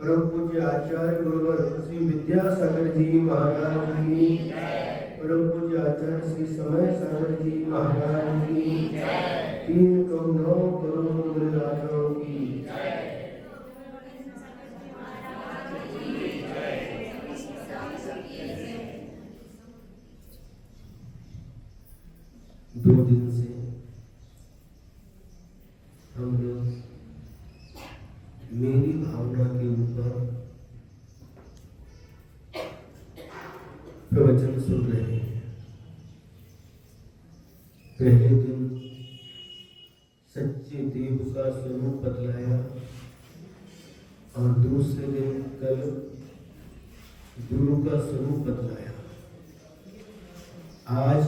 परम पूज्य आचार्य गुरुवर श्री विद्यासागर जी महाराज की, परम पूज्य आचार्य श्री समय सागर जी महाराज की, 309 करोड़ गुरुराजों की। दो दिन से हम लोग मेरी भावना के ऊपर प्रवचन सुन रहे हैं। पहले दिन सच्चे देव का स्वरूप बतलाया और दूसरे दिन कल गुरु का स्वरूप बतलाया। आज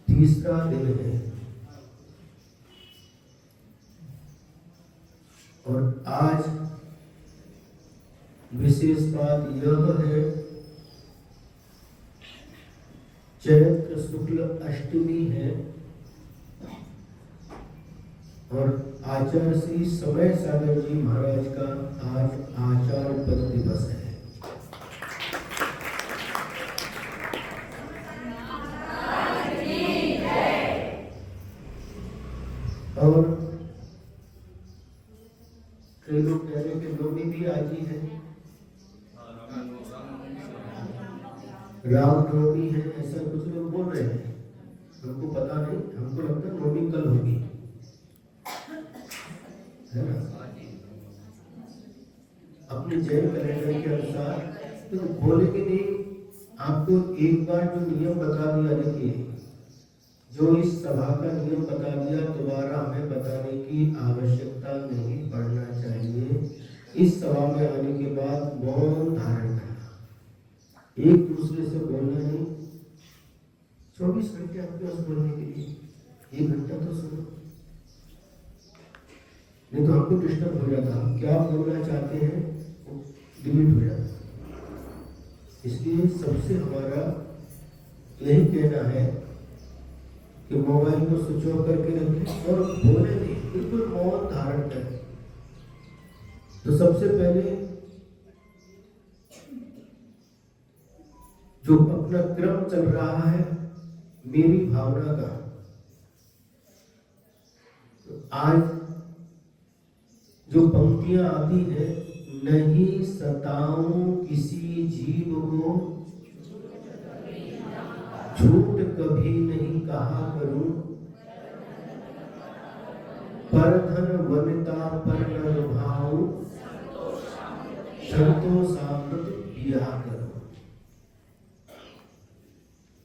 तीसरा दिन है और आज विशेष बात यह है, चैत्र शुक्ल अष्टमी है और आचार्य श्री समय सागर जी महाराज का आज आचार्य पद दिवस है। और कई लोग कह रहे कि नवमी भी आज ही है, रामनवमी है, ऐसा कुछ लोग बोल रहे हैं। हमको पता नहीं, हमको लगता है नवमी कल होगी, है ना। अपने जैन कैलेंडर के अनुसार तो बोलेंगे नहीं। आपको एक बार जो नियम बता दिया, देखिए जो इस सभा का नियम बता दिया, दोबारा हमें बताने की आवश्यकता नहीं पड़ना चाहिए। इस सभा में आने के बाद मौन धारण करना, एक दूसरे से बोलना नहीं। 24 घंटे आपके पास बोलने के लिए 1 घंटा तो सुनो, नहीं तो हमको डिस्टर्ब हो जाता। हम क्या बोलना चाहते हैं वो डिलीट हो जाता। इसलिए सबसे हमारा यही कहना है कि मोबाइल को स्विच ऑफ करके रखें और बोले नहीं, बिल्कुल मौन धारण करें। तो सबसे पहले जो अपना क्रम चल रहा है मेरी भावना का, तो आज जो पंक्तियां आती है, नहीं सताऊं किसी जीव को, झूठ कभी नहीं कहा करूं, पर धन वनिता पर न लुभाऊं, संतोषामृत पिया करूं।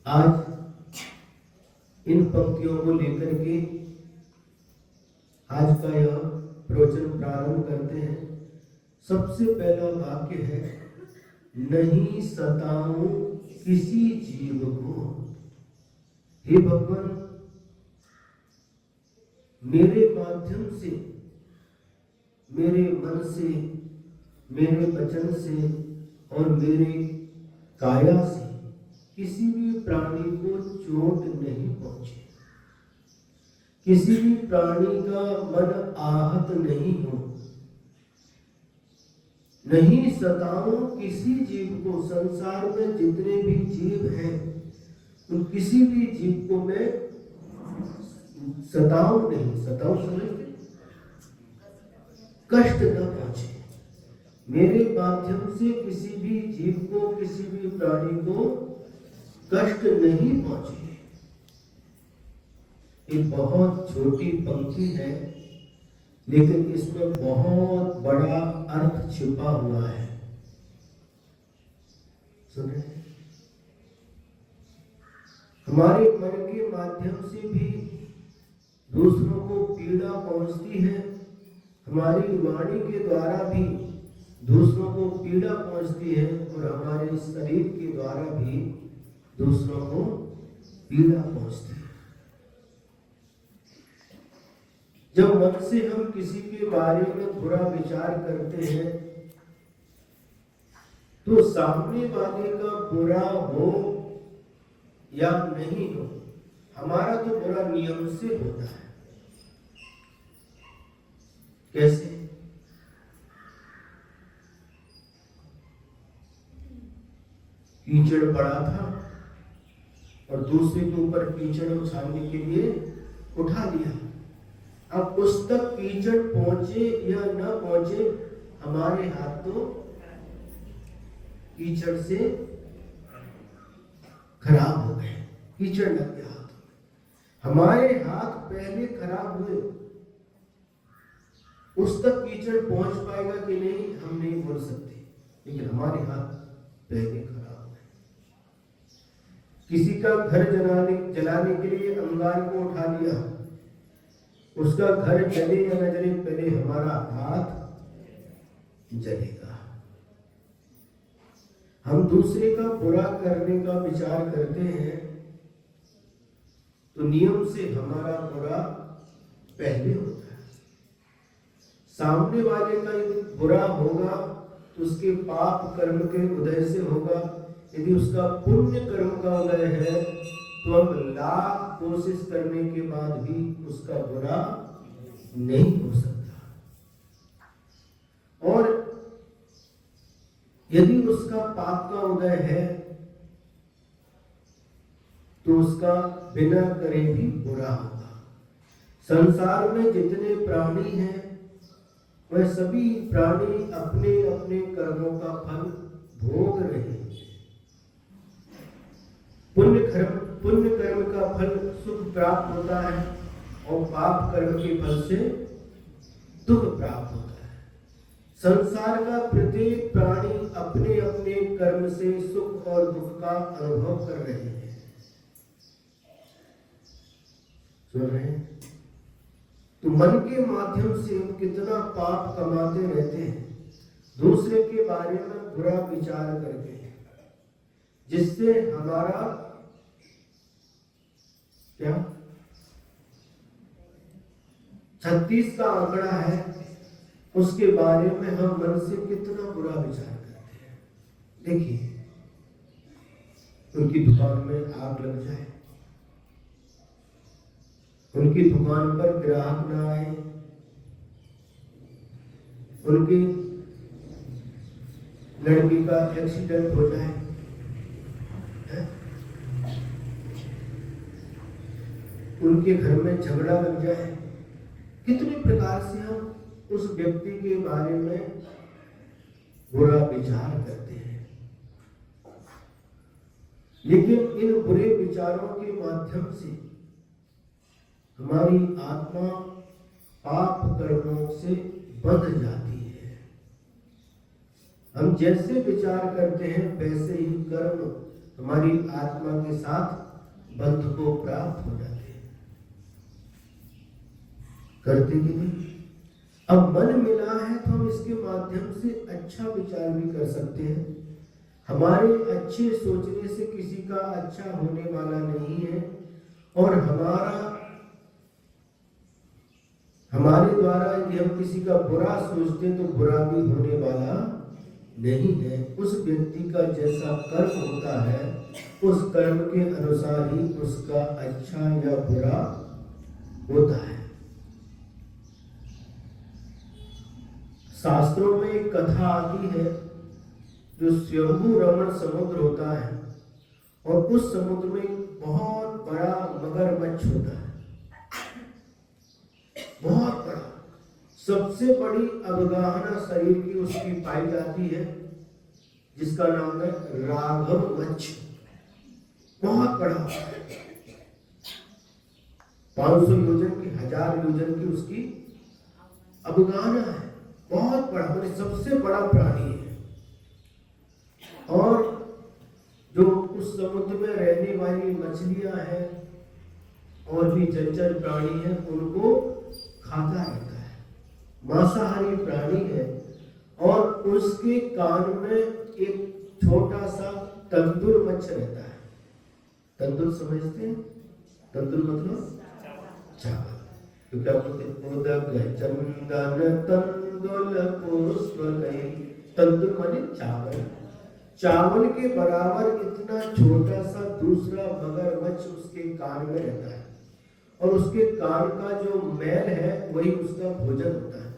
आज इन पंक्तियों को लेकर के आज का यह प्रवचन प्रारंभ करते हैं। सबसे पहला वाक्य है, नहीं सताऊं किसी जीव को। हे भगवान, मेरे माध्यम से, मेरे मन से, मेरे वचन से और मेरे काया से किसी भी प्राणी को चोट नहीं पहुंचे, किसी भी प्राणी का मन आहत नहीं हो, नहीं सताऊं किसी जीव को। संसार में जितने भी जीव हैं उन किसी भी जीव को मैं सताऊं नहीं। सताऊं समझते, कष्ट न पहुंचे। मेरे माध्यम से किसी भी जीव को, किसी भी प्राणी को कष्ट नहीं पहुंचे। एक बहुत छोटी पंक्ति है, लेकिन इसमें बहुत बड़ा अर्थ छिपा हुआ है। सुने, हमारे मन के माध्यम से भी दूसरों को पीड़ा पहुंचती है। हमारी वाणी के द्वारा भी दूसरों को पीड़ा पहुंचती है, और हमारे शरीर के द्वारा भी दूसरों को पीड़ा पहुंचती है। जब मन से हम किसी के बारे में बुरा विचार करते हैं तो सामने वाले का बुरा हो या नहीं हो, हमारा तो बुरा नियम से होता है। कैसे? कीचड़ पड़ा था और दूसरे के ऊपर कीचड़ उछालने के लिए उठा लिया। अब उस तक कीचड़ पहुंचे या न पहुंचे, हमारे हाथ तो कीचड़ से खराब हो गए। कीचड़ लग गया हाथ में। हमारे हाथ पहले खराब हुए, उस तक कीचड़ पहुंच पाएगा कि नहीं हम नहीं बोल सकते, लेकिन हमारे हाथ पहले खराब हुए। किसी का घर जलाने के लिए अंगार को उठा लिया, उसका घर जले या न जले, पहले हमारा हाथ जलेगा। हम दूसरे का बुरा करने का विचार करते हैं तो नियम से हमारा बुरा पहले होता है। सामने वाले का यदि बुरा होगा तो उसके पाप कर्म के उदय से होगा। यदि उसका पुण्य कर्म का उदय है तो हम लाख कोशिश करने के बाद भी उसका बुरा नहीं हो सकता। और यदि उसका पाप का उदय है तो उसका बिना करे भी बुरा होगा। संसार में जितने प्राणी हैं वह सभी प्राणी अपने अपने कर्मों का फल भोग रहे हैं। पुण्य कर्म का फल सुख प्राप्त होता है और पाप कर्म के फल से दुख प्राप्त होता है। संसार का प्रत्येक प्राणी अपने अपने कर्म से सुख और दुख का अनुभव कर रहे हैं। सुन रहे हैं? तो मन के माध्यम से हम कितना पाप कमाते रहते हैं, दूसरे के बारे में बुरा विचार करके, जिससे हमारा क्या 36 का आंकड़ा है, उसके बारे में हम मन से कितना बुरा विचार करते हैं। देखिए, उनकी दुकान में आग लग जाए, उनकी दुकान पर ग्राहक ना आए, उनकी लड़की का एक्सीडेंट हो जाए, उनके घर में झगड़ा लग जाए, कितने प्रकार से हम उस व्यक्ति के बारे में बुरा विचार करते हैं। लेकिन इन बुरे विचारों के माध्यम से हमारी आत्मा पाप कर्मों से बंध जाती है। हम जैसे विचार करते हैं वैसे ही कर्म हमारी आत्मा के साथ बंध को प्राप्त हो जाते हैं। करते कि नहीं? अब मन मिला है तो हम इसके माध्यम से अच्छा विचार भी कर सकते हैं। हमारे अच्छे सोचने से किसी का अच्छा होने वाला नहीं है, और हमारे द्वारा यदि हम किसी का बुरा सोचते तो बुरा भी होने वाला नहीं है। उस व्यक्ति का जैसा कर्म होता है उस कर्म के अनुसार ही उसका अच्छा या बुरा होता है। शास्त्रों में एक कथा आती है, जो स्वयंभू रमण समुद्र होता है और उस समुद्र में बहुत बड़ा मगरमच्छ होता है, बहुत बड़ा, सबसे बड़ी अवगाहना शरीर की उसकी पाई जाती है, जिसका नाम है राघव मच्छ। बहुत बड़ा, 500 योजन की, 1000 योजन की उसकी अवगाहना है, बहुत बड़ा, मतलब सबसे बड़ा प्राणी है। और जो उस समुद्र में रहने वाली मछलियां हैं और भी जलचर प्राणी हैं, उनको खाता रहता है, मांसाहारी प्राणी है। और उसके कान में एक छोटा सा तंदुर मच्छ रहता है। तंदुर समझते हैं? तंदुर मतलब चावल, क्योंकि आप उदक चंदन तंदुल पुष्प गई, तंदुर माने चावल। चावल के बराबर इतना छोटा सा दूसरा मगरमच्छ उसके कान में रहता है, और उसके कान का जो मैल है वही उसका भोजन होता है।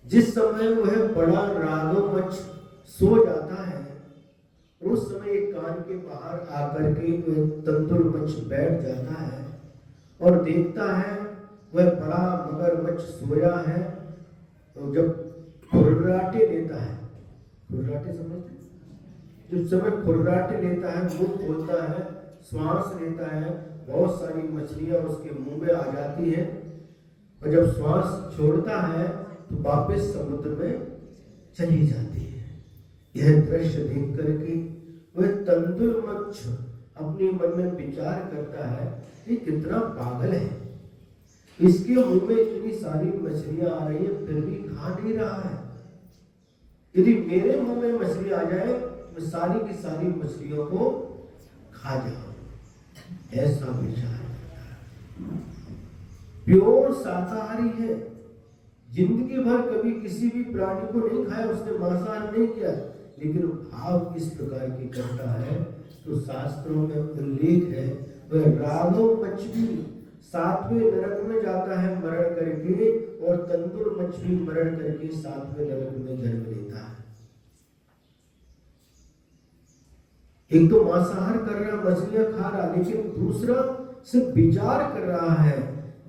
जिस समय वह बड़ा राघव मच्छ सो जाता है, उस समय एक कान के बाहर आकर के वह तंदुर मच्छ बैठ जाता है और देखता है वह बड़ा मगरमच्छ सोया है। तो जब खुर्राटे लेता है, खुर्राटे समझते? जिस समय खुर्राटे लेता है, मुंह खोलता है, श्वास लेता है, बहुत सारी मछलियां उसके मुंह में आ जाती है, और जब श्वास छोड़ता है तो वापस समुद्र में चली जाती है। यह दृश्य देख करके वह तंदुर मच्छ अपने मन में विचार करता है, ये कितना पागल है, इसके मुंह में इतनी सारी मछलियां आ रही है फिर भी खा नहीं रहा है। यदि मेरे मुंह में मछली आ जाए, मैं सारी की सारी मछलियों को खा जाऊं, ऐसा विचार करता है। प्योर शाकाहारी है, जिंदगी भर कभी किसी भी प्राणी को नहीं खाया, उसने मांसाहार नहीं किया, लेकिन भाव इस प्रकार की करता है। तो शास्त्रों में उल्लेख है, वह राघव मच्छ भी 7वें नरक में जाता है मरण करके, और तंदुर मच्छ भी मरण करके 7वें नरक में जन्म लेता है। एक तो मांसाहार कर रहा, मछलियां खा रहा, लेकिन दूसरा सिर्फ विचार कर रहा है,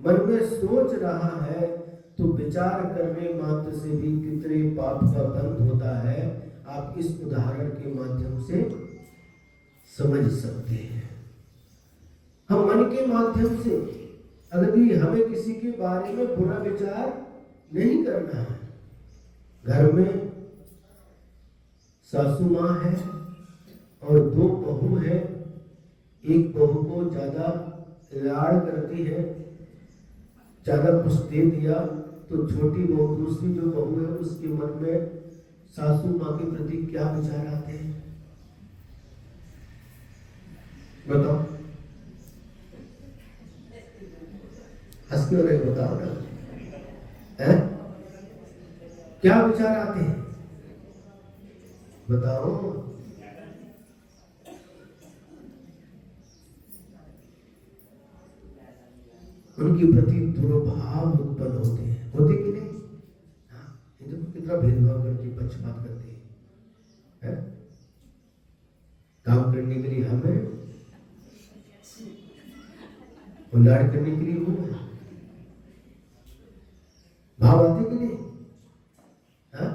मन में सोच रहा है। तो विचार करने मात्र से भी कितने पाप का बंध होता है, आप इस उदाहरण के माध्यम से समझ सकते हैं। हम मन के माध्यम से, अगर हमें किसी के बारे में बुरा विचार नहीं करना है, घर में सासू माँ है और 2 बहू है, एक बहू को ज्यादा लाड़ करती है, ज्यादा कुछ दे दिया, तो छोटी बहू, दूसरी जो बहू है, उसके मन में सासू माँ के प्रति क्या विचार आते हैं, बताओ? हंस क्यों रहे, बताओ ना, है? क्या विचार आते हैं, बताओ? उनके प्रति दुर्भाव उत्पन्न होते हैं, होते कि नहीं? हाँ, ये देखो कितना भेदभाव करके पक्षपात करते हैं। काम करने के लिए हमें, लाड़ करने के लिए वो, भाव आते कि नहीं? हाँ,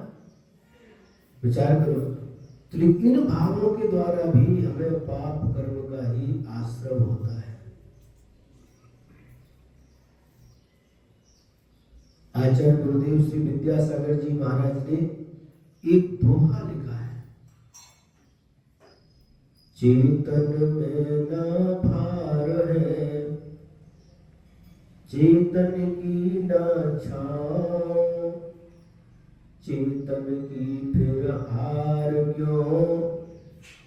विचार करो। तो इन भावों के द्वारा भी हमें पाप कर्म का ही आश्रम होता है। आचार्य गुरुदेव श्री विद्यासागर जी महाराज ने एक दोहा लिखा है, चेतन में ना भार है, चेतन की ना छाओ, चेतन की फिर हार क्यों,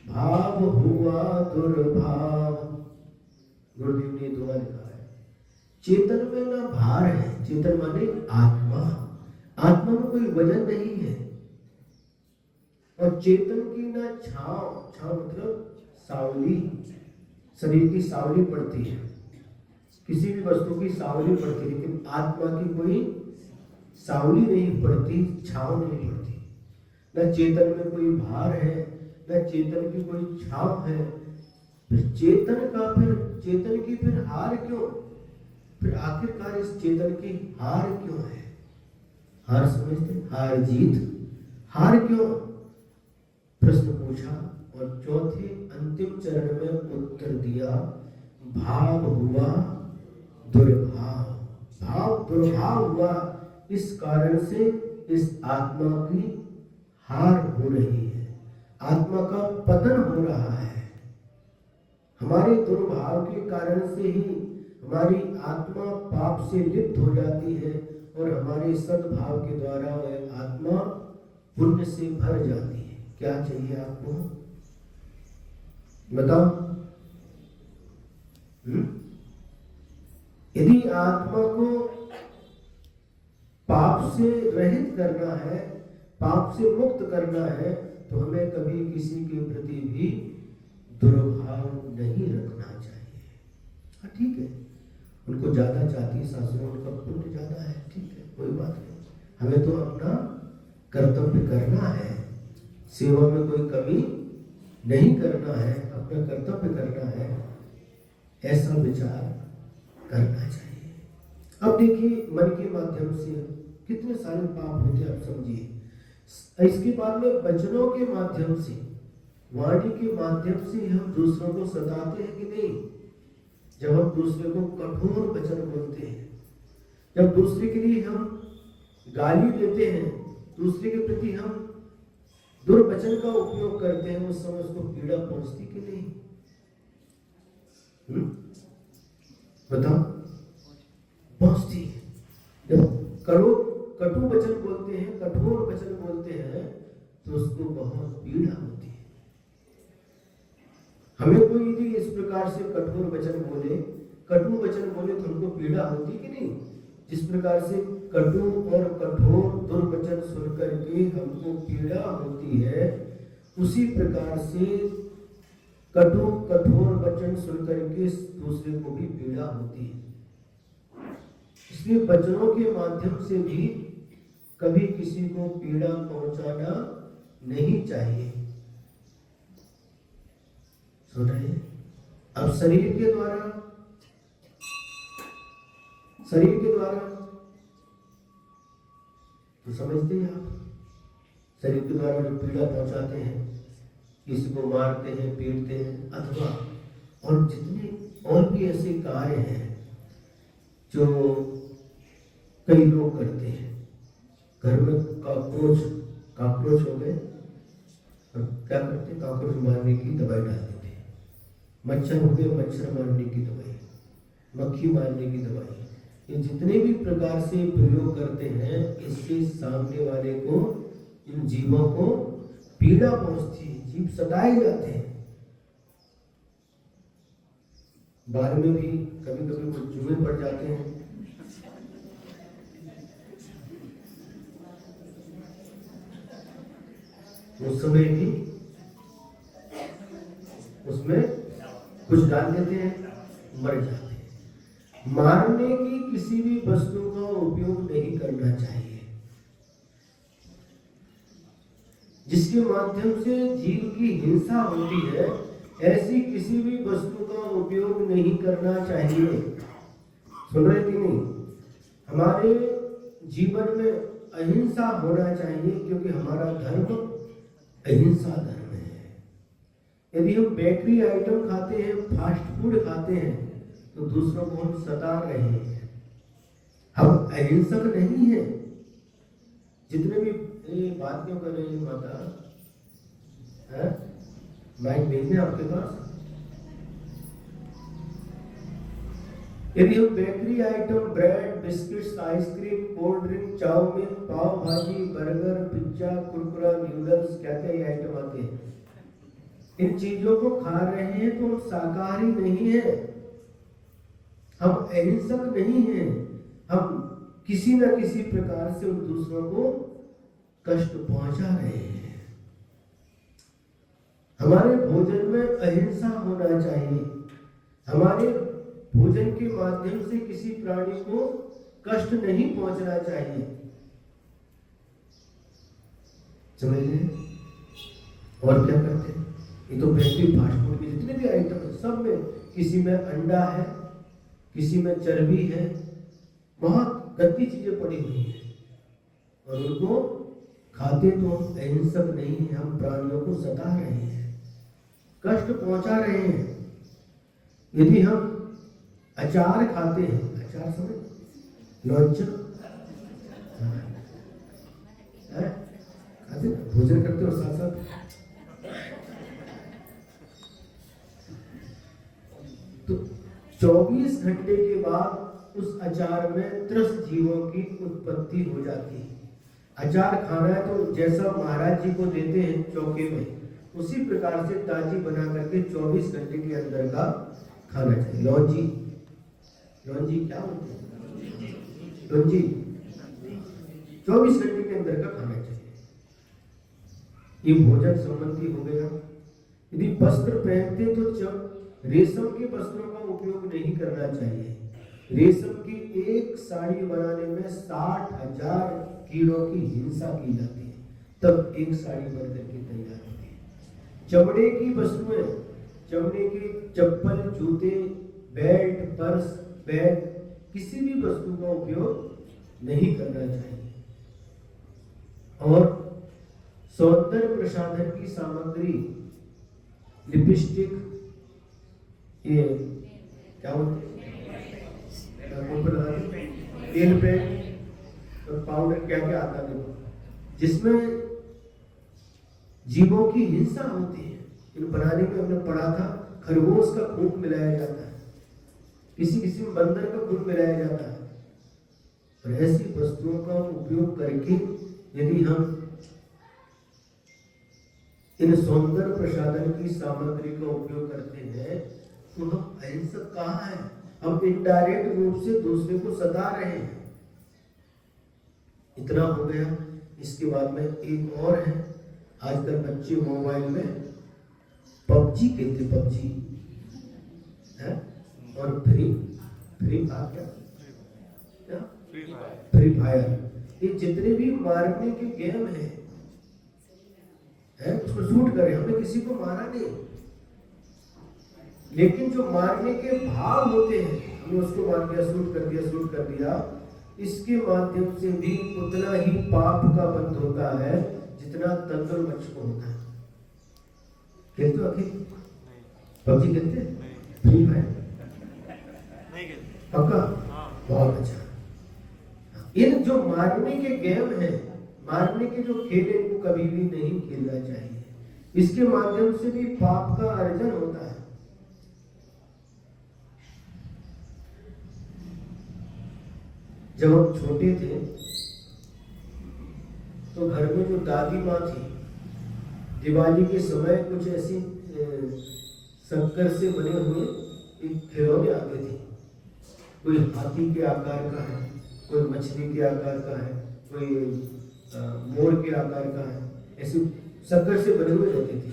भाव हुआ दुर्भाव। गुरुदेव ने दोहा लिखा है, चेतन में ना भार है, चेतन माने आत्मा, आत्मा में कोई वजन नहीं है, और चेतन की ना छाव, छाव मतलब सावली, शरीर की सावली पड़ती है, किसी भी वस्तु की सावली पड़ती है, लेकिन आत्मा की कोई सावली नहीं पड़ती, छाव नहीं पड़ती, न चेतन में कोई भार है, न चेतन की कोई छाव है। फिर चेतन की फिर हार क्यों? फिर आखिरकार इस चेतन की हार क्यों है? हार समझते? हार जीत, हार क्यों? प्रश्न पूछा और चौथे अंतिम चरण में उत्तर दिया, भाव हुआ दुर्भाव। भाव दुर्भाव हुआ, इस कारण से इस आत्मा की हार हो रही है, आत्मा का पतन हो रहा है। हमारे दुर्भाव के कारण से ही हमारी आत्मा पाप से लिप्त हो जाती है और हमारे सद्भाव के द्वारा वह आत्मा पुण्य से भर जाती है। क्या चाहिए आपको बताओ? यदि आत्मा को पाप से रहित करना है, पाप से मुक्त करना है, तो हमें कभी किसी के प्रति भी दुर्भाव नहीं रखना चाहिए। हाँ ठीक है, उनको ज्यादा चाहती सासुर, उनका पुण्य ज्यादा है, ठीक है, कोई बात नहीं। हमें तो अपना कर्तव्य करना है, सेवा में कोई कमी नहीं करना है, अपना कर्तव्य करना है, ऐसा विचार करना चाहिए। अब देखिए, मन के माध्यम से कितने सारे पाप होते हैं, आप समझिए। इसके बाद में वचनों के माध्यम से, वाणी के माध्यम से हम दूसरों को सताते हैं कि नहीं? जब हम दूसरे को कठोर वचन बोलते हैं, जब दूसरे के लिए हम गाली देते हैं, दूसरे के प्रति हम दुर्वचन का उपयोग करते हैं, उस समय उसको पीड़ा पहुंचती कि नहीं? बताओ, पहुंचती है। जब कटु वचन बोलते हैं, कठोर वचन बोलते हैं, तो उसको बहुत पीड़ा होती है। हमें कोई यदि इस प्रकार से कठोर वचन बोले, कटु वचन बोले, तो हमको पीड़ा होती कि नहीं? जिस प्रकार से कटु और कठोर दुर्वचन सुन करके हमको पीड़ा होती है, उसी प्रकार से कटु कठोर वचन सुन करके दूसरे को भी पीड़ा होती है। इसलिए वचनों के माध्यम से भी कभी किसी को पीड़ा पहुंचाना नहीं चाहिए। सुन रहे हैं? अब शरीर के द्वारा तो समझते हैं आप, शरीर के द्वारा जो पीड़ा पहुंचाते हैं, किसी को मारते हैं, पीटते हैं, अथवा और जितने और भी ऐसे कार्य हैं जो कई लोग करते हैं। घर में काकरोच हो गए, और क्या करते? काकरोच मारने की दवाई डाल देते हैं। मच्छर हो गए, मच्छर मारने की दवाई, मक्खी मारने की दवाई, ये जितने भी प्रकार से प्रयोग करते हैं, इससे सामने वाले को, इन जीवों को पीड़ा पहुंचती है, जीव सताए जाते हैं। बाहर में भी कभी कभी कुछ जुए पड़ जाते हैं, उस समय भी उसमें कुछ डाल देते हैं, मर जाते हैं। मारने की किसी भी वस्तु का उपयोग नहीं करना चाहिए, जिसके माध्यम से जीव की हिंसा होती है, ऐसी किसी भी वस्तु का उपयोग नहीं करना चाहिए। सुन रहे कि नहीं? हमारे जीवन में अहिंसा होना चाहिए, क्योंकि हमारा धर्म अहिंसा धर्म है। यदि हम बेकरी आइटम खाते हैं, फास्ट फूड खाते हैं, तो दूसरों को हम सता रहे हैं, हम अहिंसक नहीं है। जितने भी ये बात क्यों कर रहे हैं माता? माइक भेजने आपके पास। यदि हम bakery item, bread, biscuits, ice cream, cold drink, chow mein, pav bhaji, burger, pizza, कुरकुरा, नूडल्स, क्या क्या ये आइटम आते हैं, इन चीजों को खा रहे हैं, तो हम शाकाहारी नहीं है, हम अहिंसक नहीं हैं। हम किसी न किसी प्रकार से उन दूसरों को कष्ट पहुंचा रहे हैं। हमारे भोजन में अहिंसा होना चाहिए। हमारे भोजन के माध्यम से किसी प्राणी को कष्ट नहीं पहुंचना चाहिए। समझ रहे? और क्या करते हैं? ये तो बेहतरीन फास्ट फूड के जितने भी आइटम है सब में किसी में अंडा है, किसी में चर्बी है, बहुत गंदी चीजें पड़ी हुई है और उनको खाते तो हम अहिंसक नहीं है, हम प्राणियों को सता रहे हैं, कष्ट पहुंचा रहे हैं। यदि हम अचार खाते हैं, अचार समझ, लौंचा खाते, भोजन करते हो साथ साथ, तो 24 घंटे के बाद उस अचार में त्रस्त जीवों की उत्पत्ति हो जाती है। अचार खाना है तो जैसा महाराज जी को देते हैं चौके में, उसी प्रकार से ताजी बना करके 24 घंटे के अंदर का खाना चाहिए। लौंजी, लौंजी क्या होती है? लौंजी 24 घंटे के अंदर का खाना चाहिए। ये भोजन संबंधी हो गया। यदि वस्त्र पहनते तो रेशम के वस्त्रों का उपयोग नहीं करना चाहिए। रेशम की एक साड़ी बनाने में 60,000 कीड़ों की हिंसा की जाती है, तब एक साड़ी बनकर के तैयार होती है। चमड़े की वस्तुएं, चमड़े के चप्पल, जूते, बेल्ट, पर्स, बैग, किसी भी वस्तु का उपयोग नहीं करना चाहिए। और सौंदर्य प्रसाधन की सामग्री, लिपस्टिक, ये क्या होते हैं, तेल पे और पाउडर, क्या क्या आता है जिसमें जीवों की हिंसा होती है। इन बनाने में हमने पढ़ा था, खरगोश का खून मिलाया जाता है, किसी किसी में बंदर का खून मिलाया जाता है। और ऐसी वस्तुओं का उपयोग करके यदि हम इन सौंदर्य प्रसाधन की सामग्री का उपयोग करते हैं तो हम अहिंसक कहाँ है? हम इनडायरेक्ट रूप से दूसरे को सता रहे हैं। इतना हो गया। इसके बाद में एक और है, आजकल बच्चे मोबाइल में पबजी खेलते, पबजी है, और फ्री फायर, क्या फ्री फायर, ये जितने भी मारने के गेम है उसको शूट करें, हमने किसी को मारा नहीं, लेकिन जो मारने के भाव होते हैं, हमने उसको मार दिया, शूट कर दिया, इसके माध्यम से भी उतना ही पाप का बंध होता है जितना तंत्र मच्छ को होता है। खेलते हो आखिर पबजी? खेलते फ्री फायर? पक्का? बहुत अच्छा। इन जो मारने के गेम है, मारने के जो खेल है, इनको कभी भी नहीं खेलना चाहिए। इसके माध्यम से भी पाप का अर्जन होता है। जब हम छोटे थे तो घर में जो दादी माँ थी, दिवाली के समय कुछ ऐसी शक्कर से बने हुए एक खिलौने आते थे। कोई हाथी के आकार का है, कोई मछली के आकार का है, कोई मोर के आकार का है, ऐसे शक्कर से बने हुए रहते थे।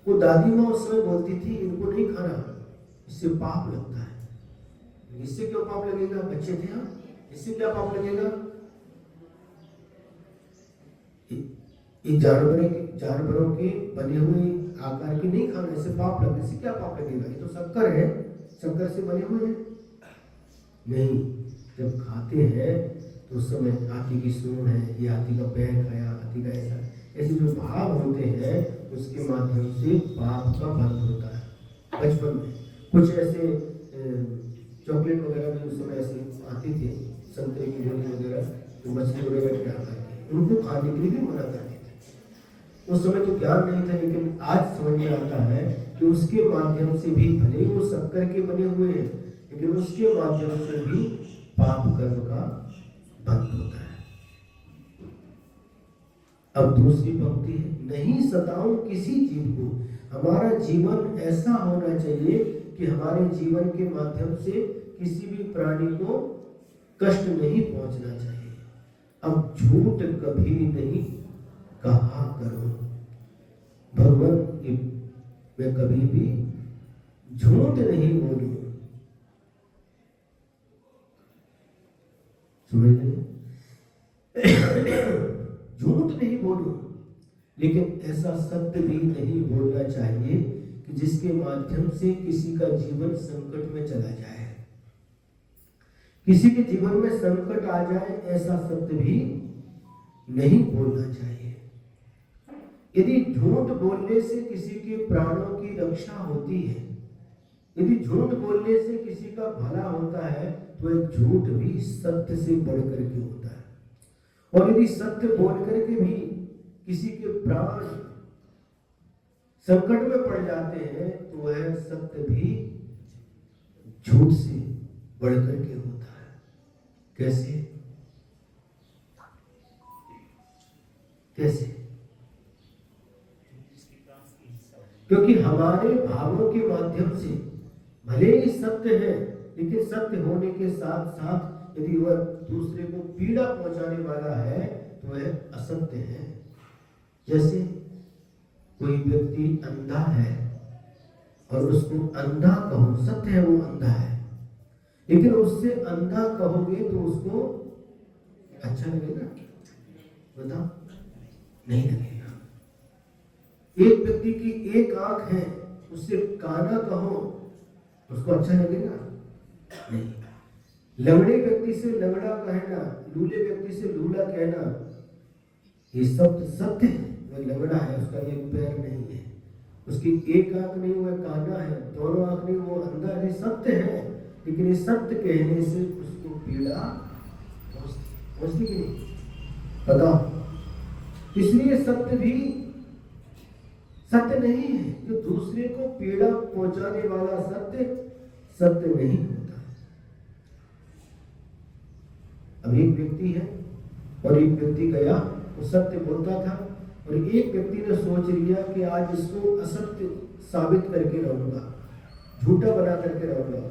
वो दादी माँ उस समय बोलती थी, इनको नहीं खाना, इससे पाप लगता है। इससे क्यों पाप लगेगा? बच्चे थे हम, इससे क्या पाप लगेगा? ये जानवरों के बने हुए आकार की नहीं खाना, इससे पाप लगने से क्या पाप लगेगा? ये तो शक्कर है, शक्कर से बने हुए हैं। नहीं, जब खाते हैं तो उस समय हाथी की सूंड है, ये हाथी का पैर खाया, हाथी का ऐसे जो भाव होते हैं उसके माध्यम से पाप का बंध होता है। बचपन में कुछ ऐसे चॉकलेट वगैरह भी उस समय ऐसे आती थी, संतरे की गोली वगैरह, तो मछली वगैरह क्या करती, उनको खाने के लिए भी मना करते थे। उस समय तो ज्ञान नहीं था, लेकिन आज समझ में आता है कि उसके माध्यम से भी, भले वो शक्कर के बने हुए हैं, लेकिन उसके माध्यम से भी पाप कर्म का बंद होता है। अब दूसरी पंक्ति है, नहीं सताऊं किसी जीव को। हमारा जीवन ऐसा होना चाहिए कि हमारे जीवन के माध्यम से किसी भी प्राणी को कष्ट नहीं पहुंचना चाहिए। अब झूठ कभी नहीं कहा करो। भगवान, मैं कभी भी झूठ नहीं बोलूं। समझ रहे? झूठ नहीं बोलूं। लेकिन ऐसा सत्य भी नहीं बोलना चाहिए कि जिसके माध्यम से किसी का जीवन संकट में चला जाए, किसी के जीवन में संकट आ जाए, ऐसा सत्य भी नहीं बोलना चाहिए। यदि झूठ बोलने से किसी के प्राणों की रक्षा होती है, यदि झूठ बोलने से किसी का भला होता है, तो एक झूठ भी सत्य से बढ़ करके होता है। और यदि सत्य बोल करके भी किसी के प्राण संकट में पड़ जाते हैं, तो वह सत्य भी झूठ से बढ़ करके होता है। कैसे? कैसे? क्योंकि हमारे भावों के माध्यम से भले ही सत्य है, लेकिन सत्य होने के साथ साथ यदि वह दूसरे को पीड़ा पहुंचाने वाला है, तो वह असत्य है। जैसे कोई व्यक्ति अंधा है और उसको अंधा कहो, सत्य है वो अंधा है, लेकिन उससे अंधा कहोगे तो उसको अच्छा लगेगा? बताओ, नहीं लगेगा। एक व्यक्ति की एक आंख है, उससे काना कहो, उसको अच्छा लगेगा? नहीं। लंगड़े व्यक्ति से लंगड़ा कहना, लूले व्यक्ति से लूला कहना, ये सब सत्य है। वह लंगड़ा है, उसका एक पैर नहीं है, उसकी एक आंख नहीं, वह काना है, दोनों आंख नहीं, वो अंधा है, सत्य है। लेकिन ये सत्य कहने से उसको पीड़ा पहुंचती कि नहीं? बताओ। इसलिए सत्य भी सत्य नहीं है। जो दूसरे को पीड़ा पहुंचाने वाला सत्य सत्य नहीं होता। अब एक व्यक्ति है और एक व्यक्ति गया, वो सत्य बोलता था, और एक व्यक्ति ने सोच लिया कि आज इसको असत्य साबित करके रहूंगा, झूठा बना करके रहूंगा,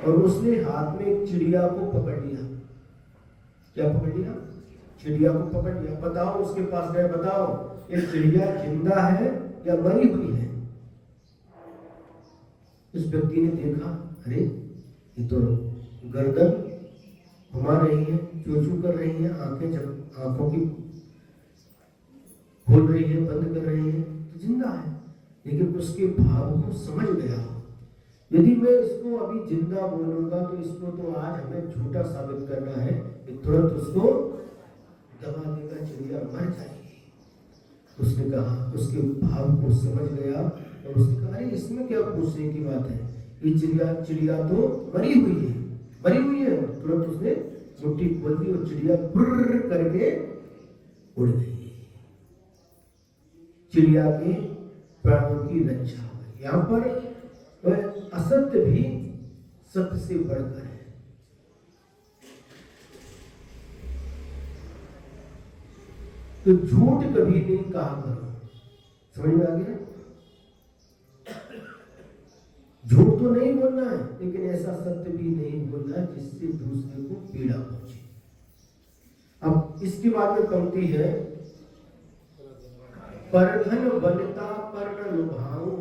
और उसने हाथ में एक चिड़िया को पकड़ लिया। क्या पकड़ लिया? चिड़िया को पकड़ लिया। बताओ, उसके पास गए, बताओ ये चिड़िया जिंदा है या मरी हुई है? उस व्यक्ति ने देखा, अरे ये तो गर्दन घुमा रही है, चूचू कर रही है, आंखों की खोल रही है, बंद कर रही है, तो जिंदा है। लेकिन उसके भाव को समझ गया, यदि मैं इसको अभी जिंदा बोलूंगा तो इसको तो आज हमें झूठा साबित करना है, तुरंत उसको दबा देगा, चिड़िया मर जाएगी। उसने कहा, उसके भाव को समझ गया और उसने कहा, अरे इसमें क्या पूछने की बात है, ये चिड़िया तो मरी हुई है, मरी हुई है। तुरंत उसने मुट्ठी खोल दी और चिड़िया बुर्र करके उड़ गई। चिड़िया के प्राणों की रक्षा हुई। यहाँ पर वह असत्य भी सत्य से बढ़कर है। तो झूठ कभी नहीं कहा करो। समझ में आ गया? झूठ तो नहीं बोलना है, लेकिन ऐसा सत्य भी नहीं बोलना जिससे दूसरे को पीड़ा पहुंचे। अब इसके बाद में पंक्ति है, परधन बनता पर न लुभाऊं।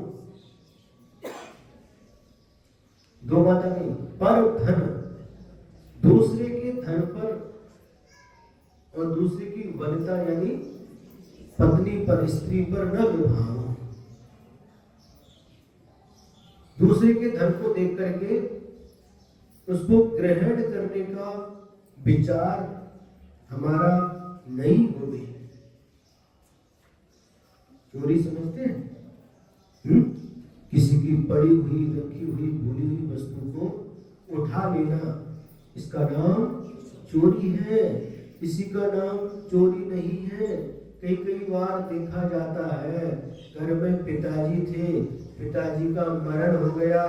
दो बात आ गई। पर धन, दूसरे के धन पर, और दूसरे की वनिता यानी पत्नी पर, स्त्री पर न लुभाऊं। दूसरे के धन को देख करके उसको ग्रहण करने का विचार हमारा नहीं होवे। चोरी समझते हैं? किसी की पड़ी हुई, रखी हुई, भूली हुई वस्तु को उठा लेना, इसका नाम चोरी है। इसी का नाम चोरी नहीं है। कई बार देखा जाता है, घर में पिताजी थे, पिताजी का मरण हो गया,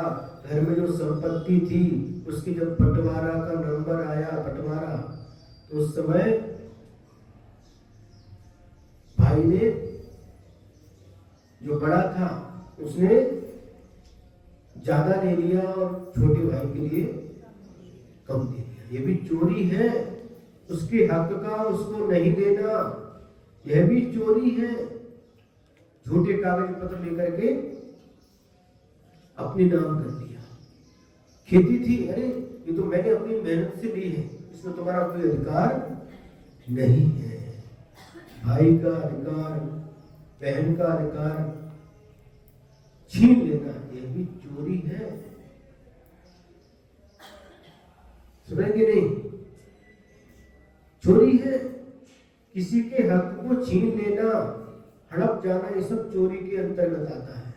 घर में जो संपत्ति थी उसकी जब बंटवारा का नंबर आया, बंटवारा, तो उस समय भाई ने, जो बड़ा था, उसने ज्यादा ले लिया और छोटे भाई के लिए कम दे दिया। ये भी चोरी है। उसके हक का उसको नहीं देना, यह भी चोरी है। झूठे कागज पत्र लेकर के अपने नाम कर दिया। खेती थी, अरे ये तो मैंने अपनी मेहनत से ली है, इसमें तुम्हारा कोई अधिकार नहीं है। भाई का अधिकार बहन का अधिकार छीन लेना, यह भी चोरी है। सुनेंगे नहीं? चोरी है। किसी के हक को छीन लेना, हड़प जाना, ये सब चोरी के अंतर्गत आता है।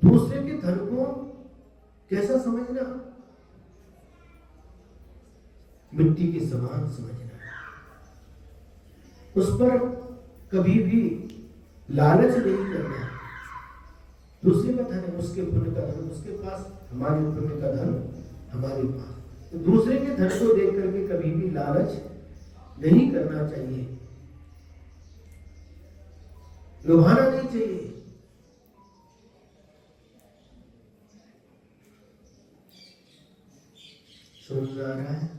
दूसरे के धन को कैसा समझना? मिट्टी के समान समझना, उस पर कभी भी लालच नहीं करना। दूसरे का धन है, उसके पुण्य का धन उसके पास, हमारे पुण्य का धन हमारे पास। तो दूसरे के धन को देख करके कभी भी लालच नहीं करना चाहिए, लुभाना नहीं चाहिए। समझ आ रहा है?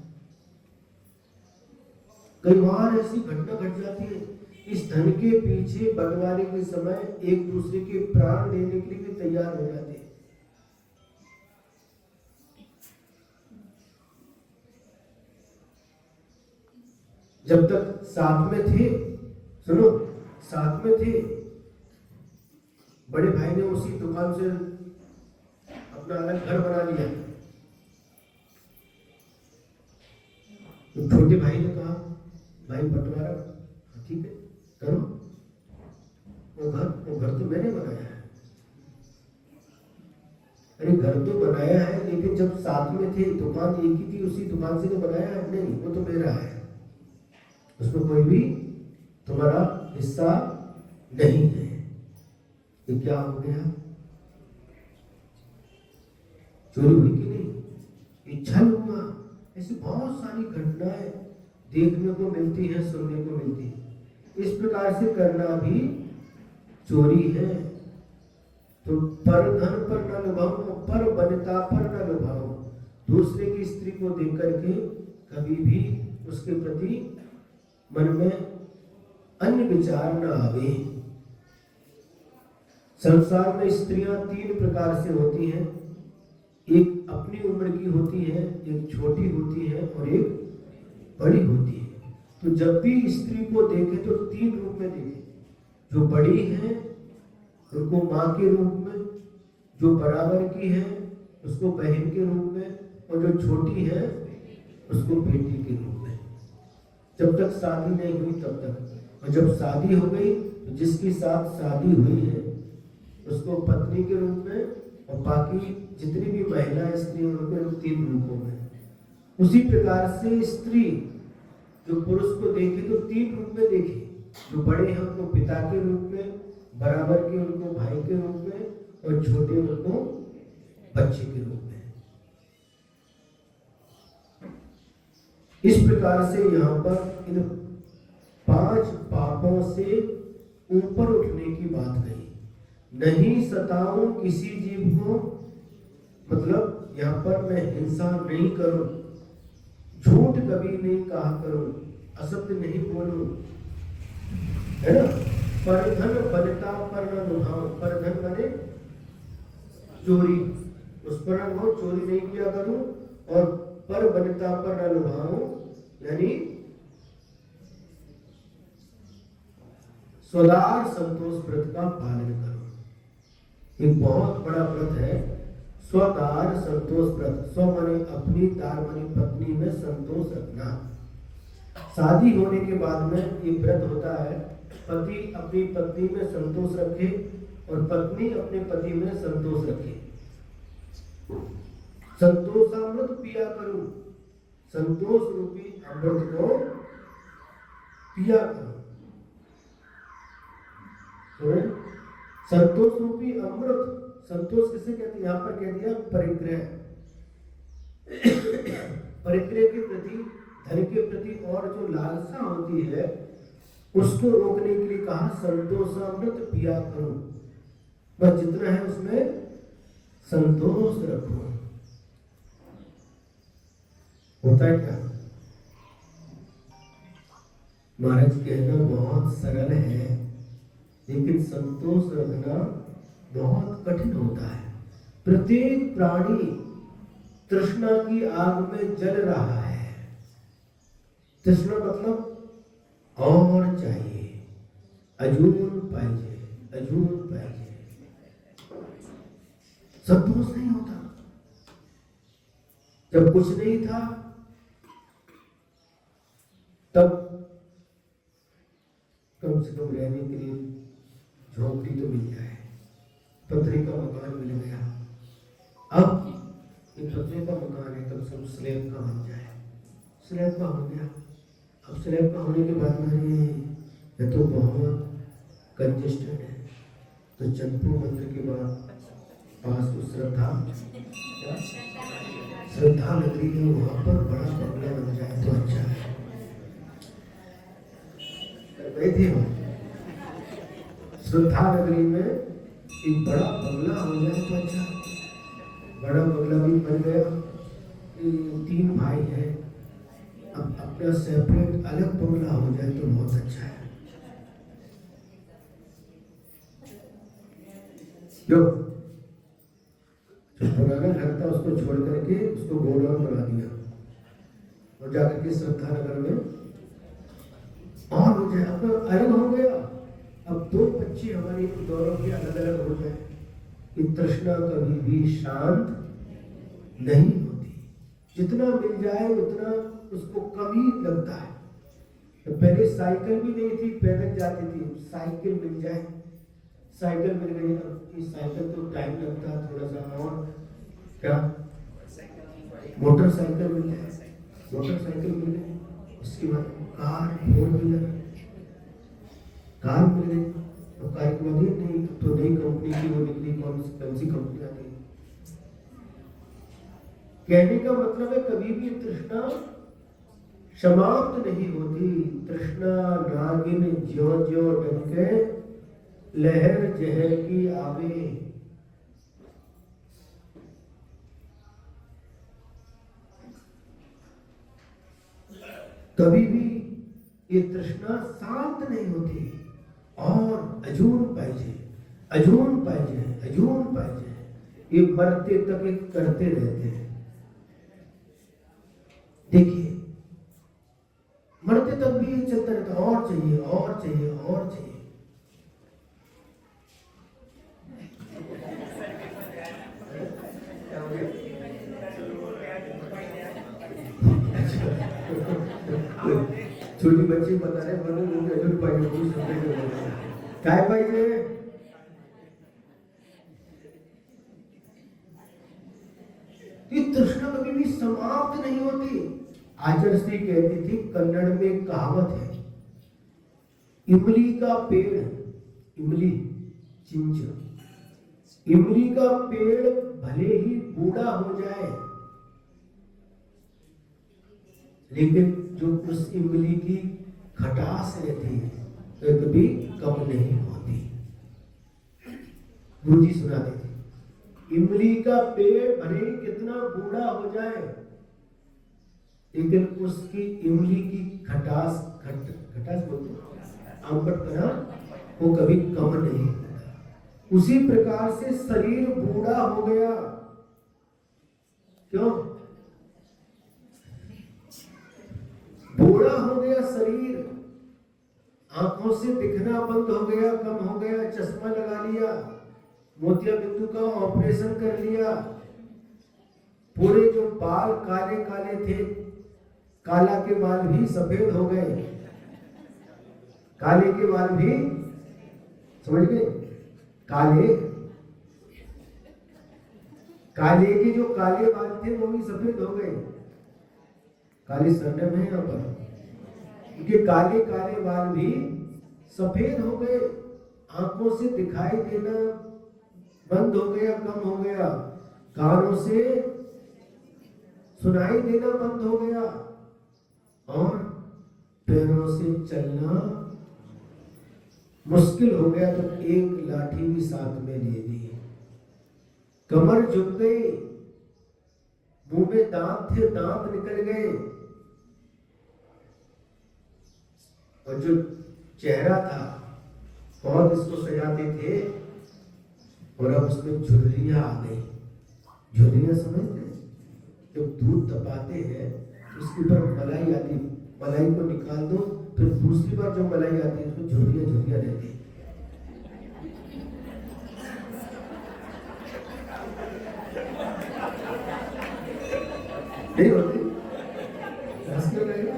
कई बार ऐसी घटना घट जाती है, इस धन के पीछे बंटवारे के समय एक दूसरे के प्राण देने के लिए भी तैयार हो जाते हैं। जब तक साथ में थे, सुनो, साथ में थे, बड़े भाई ने उसी दुकान से अपना अलग घर बना लिया, तो छोटे भाई ने कहा, भाई बंटवारा ठीक है करो, वो घर तो मैंने बनाया है। अरे घर तो बनाया है, लेकिन जब साथ में थे, दुकान एक ही थी, उसी दुकान से तो बनाया है। नहीं, वो तो मेरा है, उसमें कोई भी तुम्हारा हिस्सा नहीं है। ये क्या हो गया? चोरी हुई कि नहीं? ये छल हुआ। ऐसी बहुत सारी घटनाएं देखने को मिलती है, सुनने को मिलती है। इस प्रकार से करना भी चोरी है। तो पर धन पर न लुभाओ, पर वनिता पर न लुभाओ। दूसरे की स्त्री को देख करके कभी भी उसके प्रति मन में अन्य विचार न आवे। संसार में स्त्रियां 3 प्रकार से होती हैं। एक अपनी उम्र की होती है, एक छोटी होती है और एक बड़ी होती है। तो जब भी स्त्री को देखे तो 3 रूप में देखे। जो बड़ी है उनको माँ के रूप में, जो बराबर की है उसको बहन के रूप में, और जो छोटी है उसको बेटी के रूप में। जब तक शादी नहीं हुई तब तक, और जब शादी हो गई तो जिसके साथ शादी हुई है उसको पत्नी के रूप में, और बाकी जितनी भी महिला स्त्री उनको 3 रूपों में। उसी प्रकार से स्त्री जो पुरुष को देखे तो 3 रूप में देखे। जो बड़े हैं उनको पिता के रूप में, बराबर के उनको भाई के रूप में, और छोटे उनको बच्चे के रूप में। इस प्रकार से यहाँ पर इन 5 पापों से ऊपर उठने की बात कही। नहीं सताऊं किसी जीव को, मतलब यहाँ पर मैं हिंसा नहीं करूं, झूठ कभी नहीं कहा करूं, असत्य नहीं बोलूं, है ना। परधन वनिता पर न लुभाऊं, परधन माने चोरी, उस पर न लुभाऊं, चोरी नहीं किया करूं, और पर वनिता पर न लुभाऊं यानी स्वदार संतोष व्रत का पालन करो। एक बहुत बड़ा व्रत है स्वदार संतोष व्रत। स्व माने अपनी, दार माने पत्नी में संतोष रखना। शादी होने के बाद में ये व्रत होता है, पति अपनी पत्नी में संतोष रखे और पत्नी अपने पति में संतोष रखे। संतोषामृत पिया करूं, संतोष रूपी अमृत को पिया करो। संतोष रूपी अमृत, संतोष किसे कहते हैं? यहाँ पर कह दिया परिग्रह। परिग्रह के प्रति, धन के प्रति और जो लालसा होती है उसको रोकने के लिए कहा संतोषामृत पिया करो। बस जितना है उसमें संतोष रखो। होता है क्या? महाराज कहना बहुत सरल है, लेकिन संतोष रखना बहुत कठिन होता है। प्रत्येक प्राणी तृष्णा की आग में जल रहा है। तृष्णा मतलब और चाहिए, अजून पाहिजे। संतोष नहीं होता। जब कुछ नहीं था तब कम से कम रहने के लिए झोंपड़ी तो मिल जाए, पतरे का मकान मिल गया। अब ये पतरे का मकान है, कम से कम स्लैब का बन जाए। स्लैब का हो गया। अब स्लैब का होने के बाद में ये तो बहुत कंजेस्टेड है, तो चंपू मंदिर के बाद पास तो श्रद्धा नगरी है, वहां पर बड़ा बंगला बन जाए तो अच्छा है। गए थे श्रद्धा नगरी में, एक बड़ा बंगला हो जाए तो अच्छा। बड़ा बंगला भी बन गया। 3 भाई हैं, अब अपना सेपरेट अलग बंगला हो जाए तो बहुत अच्छा है। जो पुराना घर था उसको छोड़ करके उसको गोडाउन बना दिया और जाकर के श्रद्धा नगर में और हो जाए, अब अलग हो गया। अब 2 बच्चे हमारे दोनों के अलग अलग हो जाए। कि तृष्णा कभी भी शांत नहीं होती, जितना मिल जाए उतना उसको कम ही लगता है। तो पहले साइकिल भी नहीं थी, पैदल जाती थी, साइकिल मिल जाए, साइकिल मिल गई। अब इस साइकिल तो टाइम लगता है थोड़ा सा, और क्या मोटरसाइकिल मिल जाए, मोटरसाइकिल मिल गई। उसके बाद कार, 4 व्हीलर कार मिल गई। और कार के बाद नहीं तो नई कंपनी की वो निकली, कौन सी कंपनी आती है। कहने का मतलब है कभी भी तृष्णा समाप्त नहीं होती। तृष्णा नागिन ज्यो ज्यो डंके, लहर जहर की आवे। कभी भी ये तृष्णा शांत नहीं होती और अजून पाहिजे, अजून पाहिजे, अजून पाहिजे। ये मरते तक एक करते रहते हैं। देखिए मरते तक भी ये चलता रहता, और चाहिए, और चाहिए, और चाहिए। छोटी बच्ची बता रहे काय पाहिजे। तृष्णा कभी भी समाप्त नहीं होती। आचार्य श्री कहती थी, कन्नड़ में कहावत है, इमली का पेड़, इमली चिंच, इमली का पेड़ भले ही बूढ़ा हो जाए लेकिन जो उस इमली की खटास रहती है तो कभी कम नहीं होती। गुरु जी सुनाते थे, इमली का पेड़ भले ही कितना बूढ़ा हो जाए लेकिन उसकी इमली की खटास बोलते आंबटपना वो कभी कम नहीं होता। उसी प्रकार से शरीर बूढ़ा हो गया, क्यों बूढ़ा हो गया शरीर, आंखों से दिखना बंद हो गया, कम हो गया, चश्मा लगा लिया, मोतिया बिंदु का ऑपरेशन कर लिया, पूरे जो बाल काले काले थे, काला के बाल भी सफेद हो गए, काले के बाल भी, समझ गए, काले के जो काले बाल थे वो भी सफेद हो गए। काले सरनेम है यहाँ पर, क्योंकि काले काले बाल भी सफेद हो गए, आंखों से दिखाई देना बंद हो गया, कम हो गया, कानों से सुनाई देना बंद हो गया और पैरों से चलना मुश्किल हो गया। तो एक लाठी भी साथ में ले ली, कमर झुक गई, मुंह में दांत थे, दांत निकल गए और जो चेहरा था बहुत इसको सजाते थे और अब उसमें झुर्रियां आ गई। झुर्रियां समझते हैं, जब दूध तपाते हैं उसके ऊपर मलाई आती, मलाई को निकाल दो फिर दूसरी बार जो मलाई आती है उसको झुर्रियाँ झुर्रियाँ देती है। नहीं होती क्यों रहेगा?